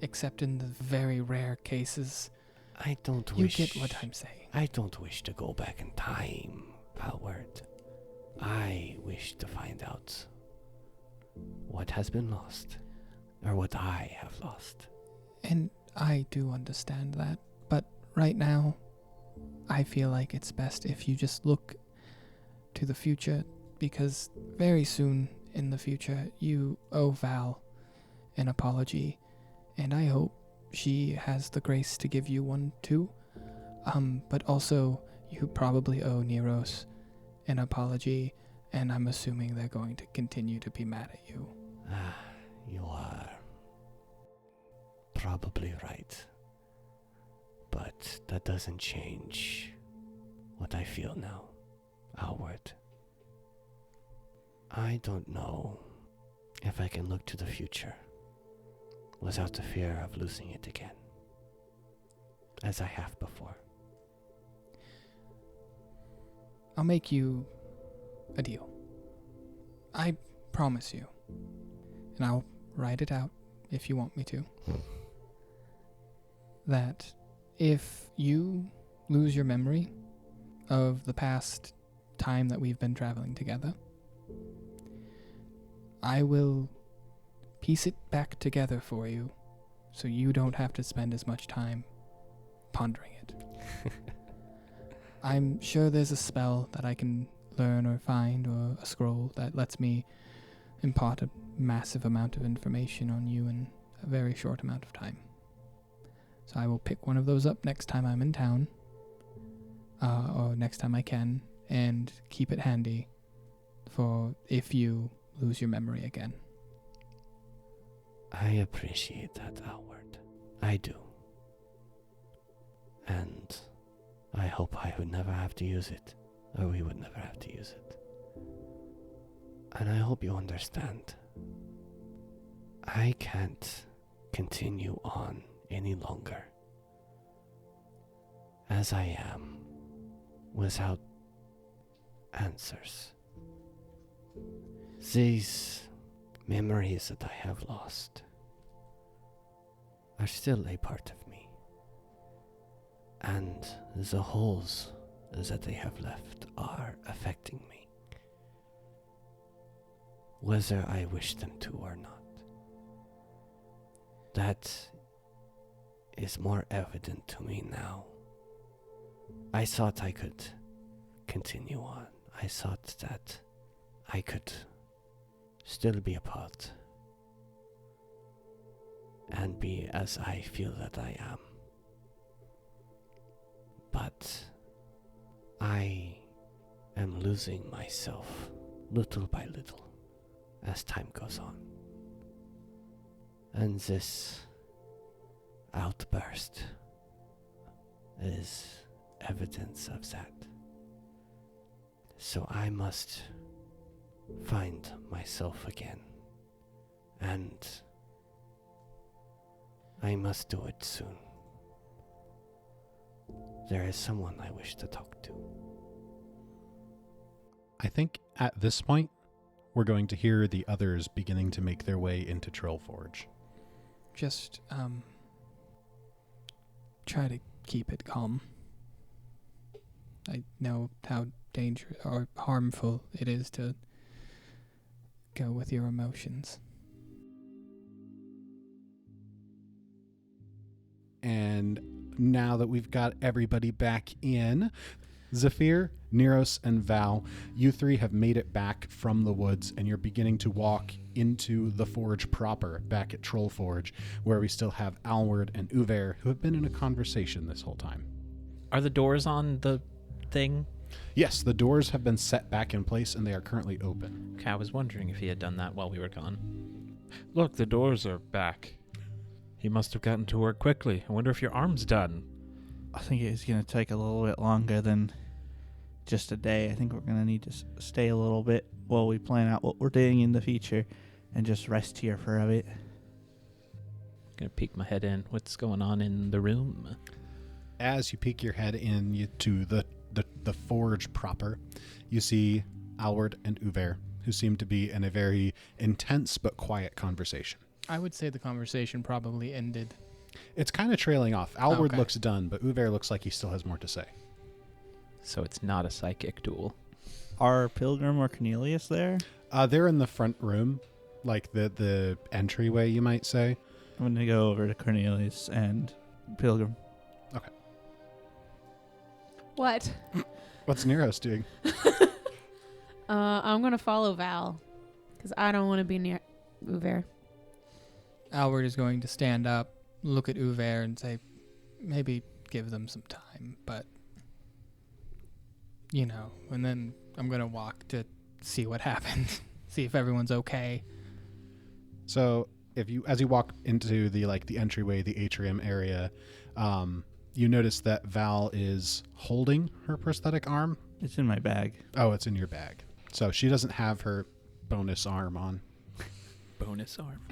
Except in the very rare cases. I don't you wish... get what I'm saying. I don't wish to go back in time, Howard. I wish to find out what has been lost, or what I have lost. And I do understand that, but right now, I feel like it's best if you just look to the future, because very soon in the future, you owe Val an apology, and I hope she has the grace to give you one too. But also, you probably owe Neros an apology, and I'm assuming they're going to continue to be mad at you. You are probably right. But that doesn't change what I feel now, Howard. I don't know if I can look to the future without the fear of losing it again, as I have before. I'll make you a deal. I promise you. And I'll write it out if you want me to. That if you lose your memory of the past time that we've been traveling together, I will piece it back together for you so you don't have to spend as much time pondering it. I'm sure there's a spell that I can learn or find, or a scroll that lets me impart a massive amount of information on you in a very short amount of time. So I will pick one of those up next time I'm in town, or next time I can, and keep it handy for if you lose your memory again. I appreciate that, Howard. I do. And I hope I would never have to use it, or we would never have to use it. And I hope you understand. I can't continue on any longer as I am without answers. These memories that I have lost are still a part of me, and the holes that they have left are affecting me, whether I wish them to or not. That is more evident to me now. I thought I could continue on. I thought that I could still be a part and be as I feel that I am. But I am losing myself little by little as time goes on. And this outburst is evidence of that. So I must find myself again, and I must do it soon. There is someone I wish to talk to. I think at this point, we're going to hear the others beginning to make their way into Trillforge. Just, try to keep it calm. I know how dangerous or harmful it is to go with your emotions. And now that we've got everybody back in, Zephyr, Neros, and Val, you three have made it back from the woods, and you're beginning to walk into the forge proper, back at Troll Forge, where we still have Alward and Uver, who have been in a conversation this whole time. Are the doors on the thing? Yes, the doors have been set back in place, and they are currently open. Okay, I was wondering if he had done that while we were gone. Look, the doors are back. He must have gotten to work quickly. I wonder if your arm's done. I think it's going to take a little bit longer than just a day. I think we're going to need to stay a little bit while we plan out what we're doing in the future and just rest here for a bit. Gonna peek my head in. What's going on in the room? As you peek your head to the forge proper, you see Alward and Uver, who seem to be in a very intense but quiet conversation. I would say the conversation probably ended. It's kind of trailing off. Alward Okay. looks done, but Uver looks like he still has more to say. So it's not a psychic duel. Are Pilgrim or Cornelius there? They're in the front room, like the entryway, you might say. I'm going to go over to Cornelius and Pilgrim. Okay. What? What's Neros doing? I'm gonna follow Val, because I don't want to be near Uver. Albert is going to stand up, look at Uver, and say, maybe give them some time, but, and then I'm going to walk to see what happens, see if everyone's okay. So as you walk into the entryway, the atrium area, you notice that Val is holding her prosthetic arm. It's in my bag. Oh, it's in your bag. So she doesn't have her bonus arm on. Bonus arm.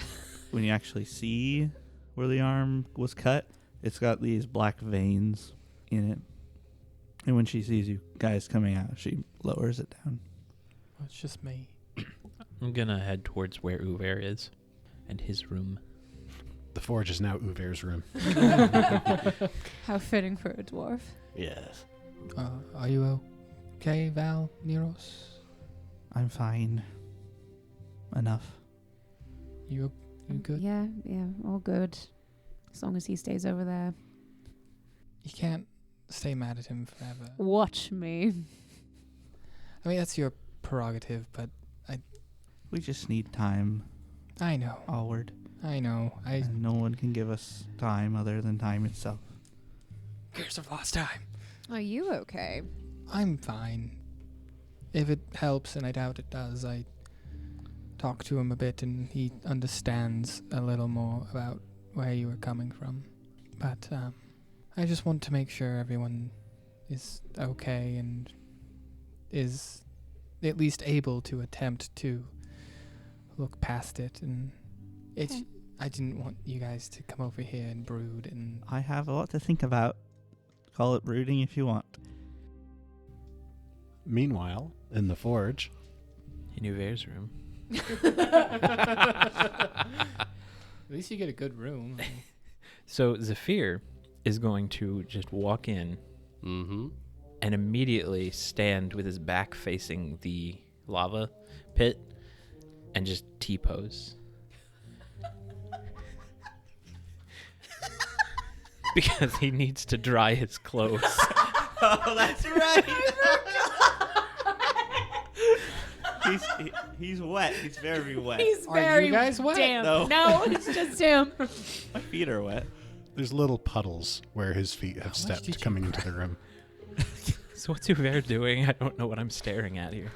When you actually see where the arm was cut, it's got these black veins in it. And when she sees you guys coming out, she lowers it down. Well, it's just me. I'm gonna head towards where Uver is and his room. The forge is now Uver's room. How fitting for a dwarf. Yes. Are you okay, Val, Neros? I'm fine. Enough. You good? Yeah, all good. As long as he stays over there. You can't stay mad at him forever. Watch me. I mean, that's your prerogative, but We just need time, I know. Alward. I know. And no one can give us time other than time itself. Years of lost time. Are you okay? I'm fine. If it helps, and I doubt it does, I talked to him a bit, and he understands a little more about where you were coming from. But I just want to make sure everyone is okay and is at least able to attempt to look past it. And it's I didn't want you guys to come over here and brood. And I have a lot to think about. Call it brooding if you want. Meanwhile, in the forge, In Uver's room. at least you get a good room. So Zephyr is going to just walk in Mm-hmm. and immediately stand with his back facing the lava pit and just T-pose. Because he needs to dry his clothes. Oh, that's right. He's wet. He's very wet. He's Are very you guys wet? damp. No. It's just him. My feet are wet. there's little puddles where his feet have much did stepped you coming into the room. So what's Uver doing? I don't know what I'm staring at here.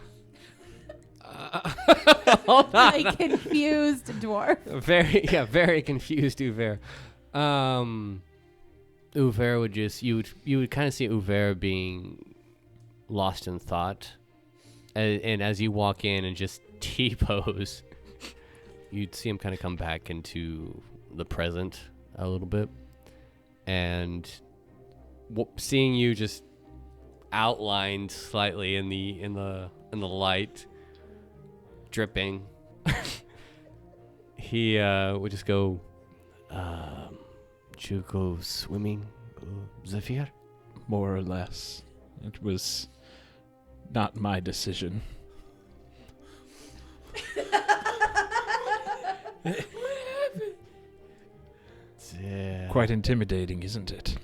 Like confused dwarf. Very confused Uver. Uver would just you would kind of see Uver being lost in thought, and as you walk in and just T-pose, you'd see him kind of come back into the present a little bit, and seeing you just outlined slightly in the light, dripping. He would just go, "Did you go swimming, Zephyr?" More or less. It was not my decision. Yeah. Quite intimidating, isn't it?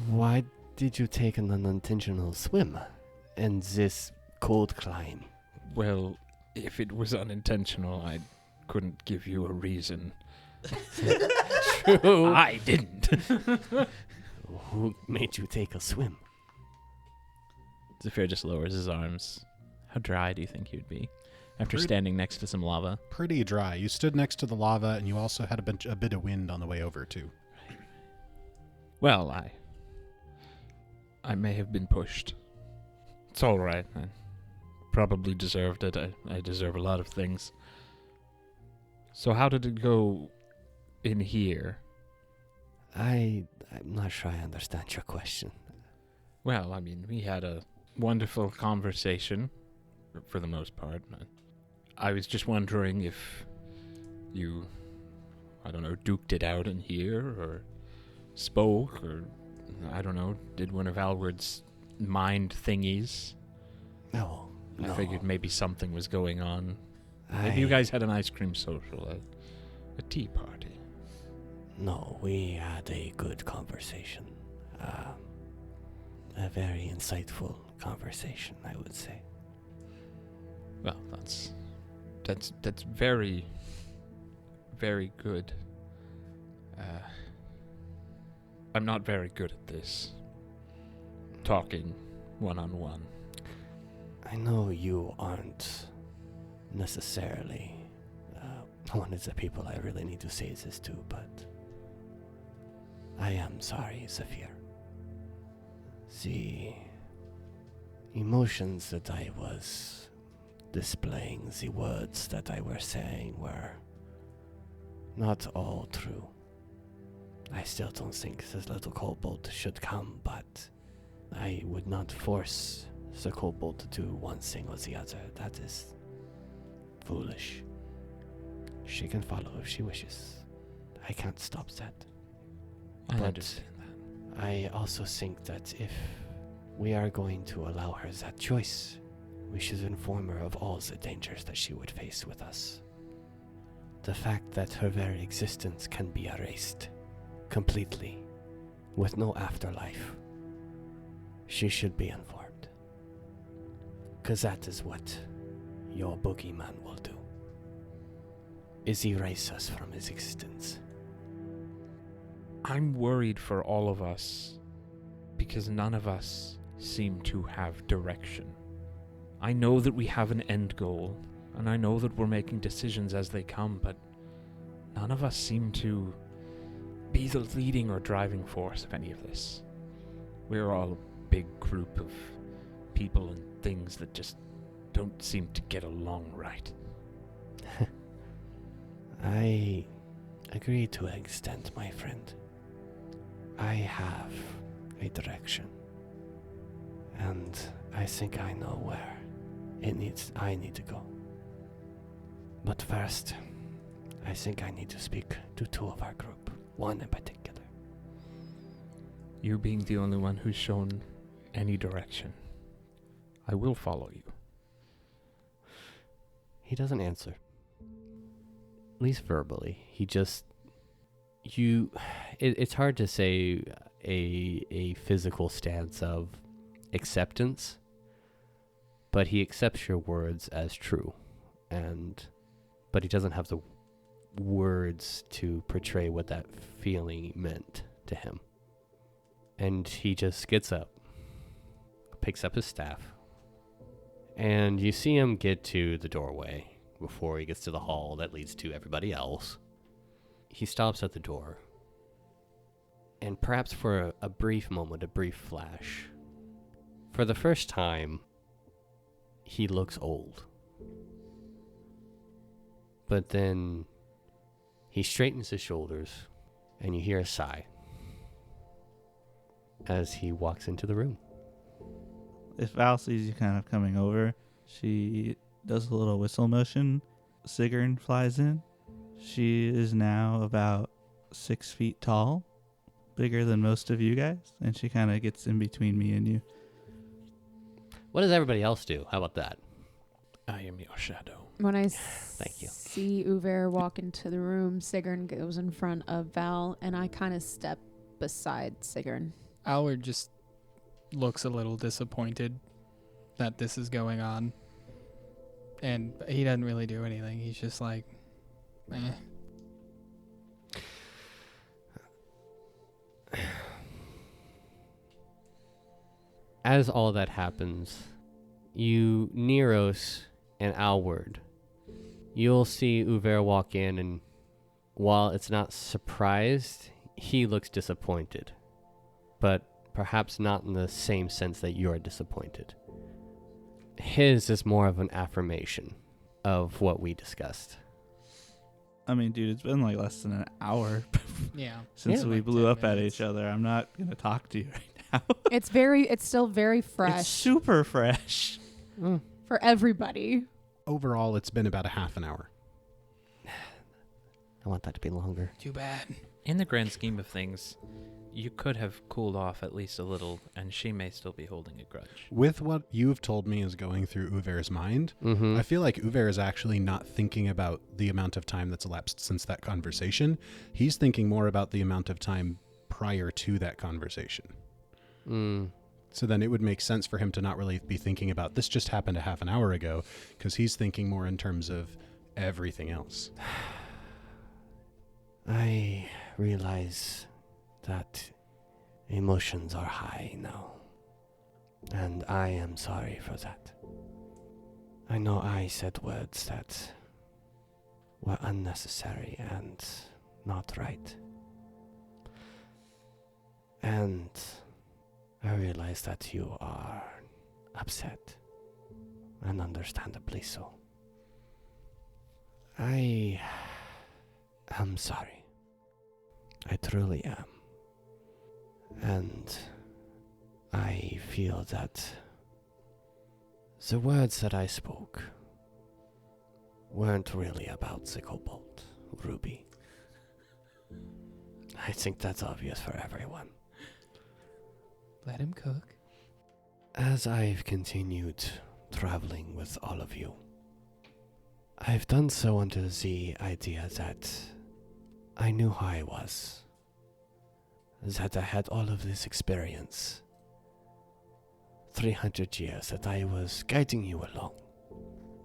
Why did you take an unintentional swim in this cold climb? Well, if it was unintentional, I couldn't give you a reason. True. I didn't. Who made you take a swim? Zephyr just lowers his arms. How dry do you think you'd be after Pretty- standing next to some lava? Pretty dry. You stood next to the lava, and you also had a bit of wind on the way over, too. Well, I may have been pushed. It's all right. I probably deserved it. I deserve a lot of things. So how did it go in here? I'm not sure I understand your question. Well, I mean, we had a wonderful conversation, for the most part. I was just wondering if you, I don't know, duked it out in here, or spoke, or, I don't know, did one of Alward's mind thingies. No. I figured maybe something was going on. Maybe you guys had an ice cream social, a tea party. No, we had a good conversation. A very insightful conversation, I would say. Well, that's very, very good. I'm not very good at this. Talking one-on-one. I know you aren't necessarily one of the people I really need to say this to, but I am sorry, Zephyr. The emotions that I was displaying, the words that I were saying were not all true. I still don't think this little kobold should come, but I would not force the kobold to do one thing or the other. That is foolish. She can follow if she wishes. I can't stop that. I But understand that. I also think that if we are going to allow her that choice, we should inform her of all the dangers that she would face with us. The fact that her very existence can be erased completely, with no afterlife. She should be informed. 'Cause that is what your boogeyman will do. Is erase us from his existence. I'm worried for all of us because none of us seem to have direction. I know that we have an end goal, and I know that we're making decisions as they come, but none of us seem to be the leading or driving force of any of this. We're all a big group of people and things that just don't seem to get along right. I agree to an extent, my friend. I have a direction, and I think I know where I need to go. But first, I think I need to speak to two of our group, one in particular. You being the only one who's shown any direction, I will follow you. He doesn't answer. At least verbally. He just... It's hard to say a physical stance of acceptance, but he accepts your words as true, but he doesn't have the words to portray what that feeling meant to him. And he just gets up, picks up his staff, and you see him get to the doorway before he gets to the hall that leads to everybody else. He stops at the door, and perhaps for a brief moment, a brief flash, for the first time, he looks old. But then he straightens his shoulders, and you hear a sigh as he walks into the room. If Val sees you kind of coming over, she does a little whistle motion. Sigrun flies in. She is now about 6 feet tall, bigger than most of you guys, and she kind of gets in between me and you. What does everybody else do? How about that? I am your shadow. When I Thank you. see Uver walk into the room, Sigrun goes in front of Val, and I kind of step beside Sigrun. Alward just looks a little disappointed that this is going on. And he doesn't really do anything. He's just like, eh. As all that happens, you, Neros and Alward, you'll see Uver walk in, and while it's not surprised, he looks disappointed. But perhaps not in the same sense that you're disappointed. His is more of an affirmation of what we discussed. I mean, dude, it's been like less than an hour Yeah. since Yeah, we like blew 10 up at minutes. each other. I'm not going to talk to you right now. It's still very fresh It's super fresh. for everybody. Overall, it's been about a half an hour. I want that to be longer. Too bad. In the grand scheme of things, you could have cooled off at least a little, and she may still be holding a grudge. With what you've told me is going through Uver's mind, Mm-hmm. I feel like Uver is actually not thinking about the amount of time that's elapsed since that conversation. He's thinking more about the amount of time prior to that conversation. So then it would make sense for him to not really be thinking about this just happened a half an hour ago, because he's thinking more in terms of everything else. I realize that emotions are high now, and I am sorry for that. I know I said words that were unnecessary and not right. And I realize that you are upset, and understandably so. I am sorry. I truly am. And I feel that the words that I spoke weren't really about the Cobalt, Ruby. I think that's obvious for everyone. Let him cook. As I've continued traveling with all of you, I've done so under the idea that I knew who I was, that I had all of this experience, 300 years that I was guiding you along,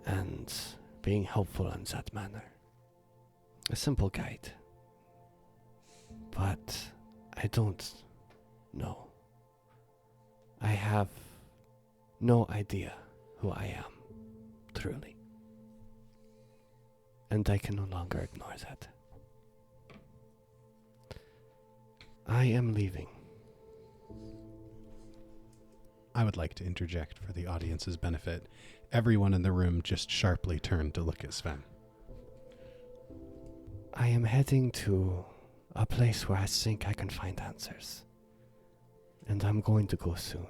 and being helpful in that manner. A simple guide. But I don't know. I have no idea who I am, truly. And I can no longer ignore that. I am leaving. I would like to interject for the audience's benefit. Everyone in the room just sharply turned to look at Sven. I am heading to a place where I think I can find answers. And I'm going to go soon.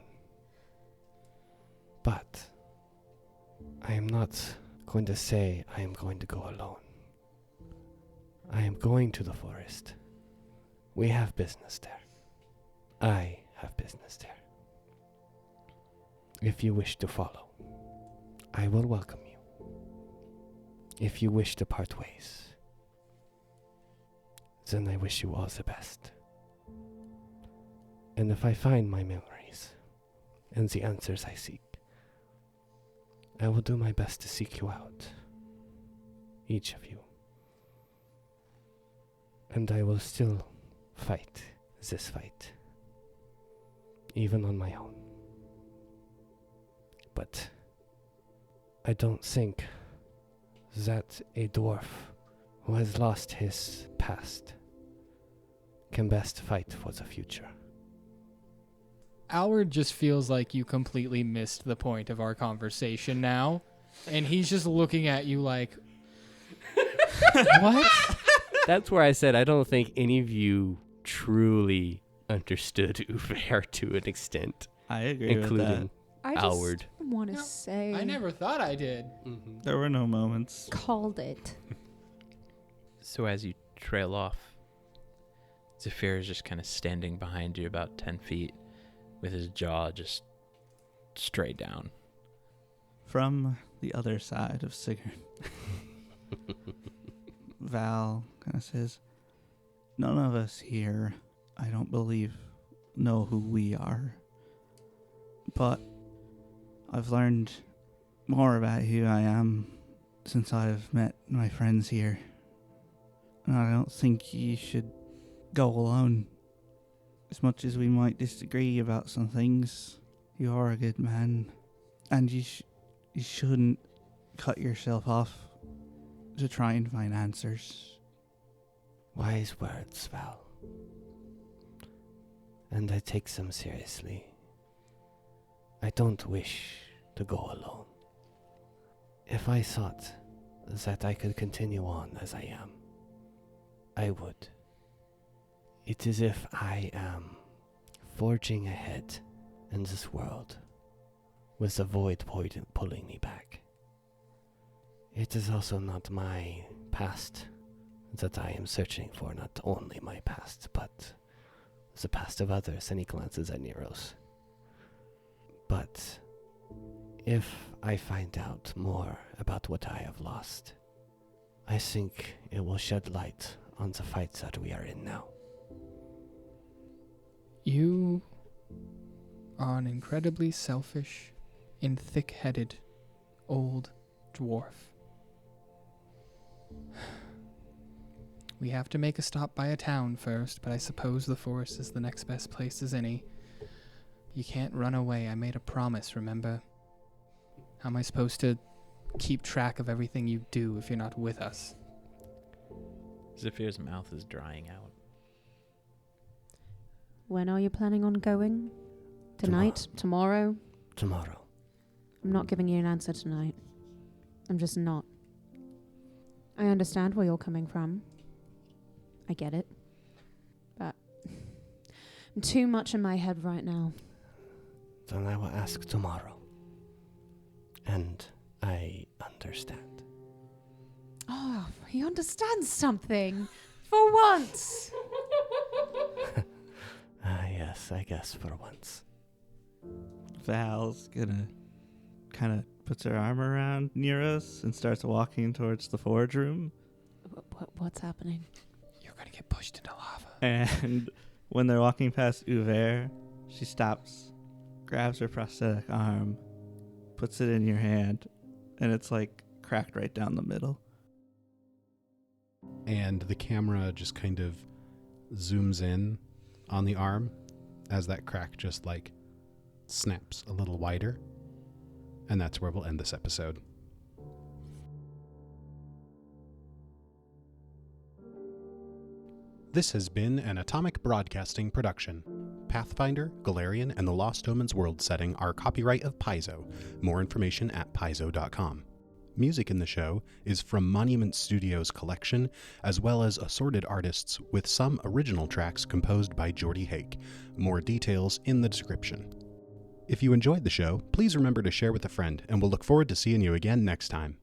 But I am not going to say I am going to go alone. I am going to the forest. We have business there. I have business there. If you wish to follow, I will welcome you. If you wish to part ways, then I wish you all the best. And if I find my memories and the answers I seek, I will do my best to seek you out, each of you. And I will still fight this fight, even on my own. But I don't think that a dwarf who has lost his past can best fight for the future. Alward just feels like you completely missed the point of our conversation now. And he's just looking at you like, what? That's where I said I don't think any of you truly understood Uver to an extent, I agree with that. including I just Alward. want to No, say I never thought I did. There were no moments. called it. So as you trail off, Zephyr is just kind of standing behind you about 10 feet with his jaw just straight down. From the other side of Sigurd. Val kind of says, none of us here, I don't believe, know who we are. But I've learned more about who I am since I've met my friends here. And I don't think you should go alone. As much as we might disagree about some things, you are a good man. And you shouldn't cut yourself off to try and find answers. Wise words, Val. And I take them seriously. I don't wish to go alone. If I thought that I could continue on as I am, I would. It is if I am forging ahead in this world with the void pulling me back. It is also not my past that I am searching for, not only my past, but the past of others, and he glances at Neros. But if I find out more about what I have lost, I think it will shed light on the fight that we are in now. You are an incredibly selfish and thick-headed old dwarf. We have to make a stop by a town first, but I suppose the forest is the next best place as any. You can't run away. I made a promise, remember? How am I supposed to keep track of everything you do if you're not with us? Zephyr's mouth is drying out. When are you planning on going? Tonight? Tomorrow? Tomorrow. I'm not giving you an answer tonight. I'm just not. I understand where you're coming from. I get it. But I'm too much in my head right now. Then I will ask tomorrow. And I understand. Oh, he understands something. For once. Yes, I guess for once. Val's gonna kind of puts her arm around Neros and starts walking towards the forge room. What's happening? You're gonna get pushed into lava. And when they're walking past Uver, she stops, grabs her prosthetic arm, puts it in your hand, and it's like cracked right down the middle. And the camera just kind of zooms in on the arm as that crack just like snaps a little wider. And that's where we'll end this episode. This has been an Atomic Broadcasting production. Pathfinder, Galarian, and the Lost Omens world setting are copyright of Paizo. More information at paizo.com. Music in the show is from Monument Studios' collection, as well as assorted artists, with some original tracks composed by Jordy Hake. More details in the description. If you enjoyed the show, please remember to share with a friend, and we'll look forward to seeing you again next time.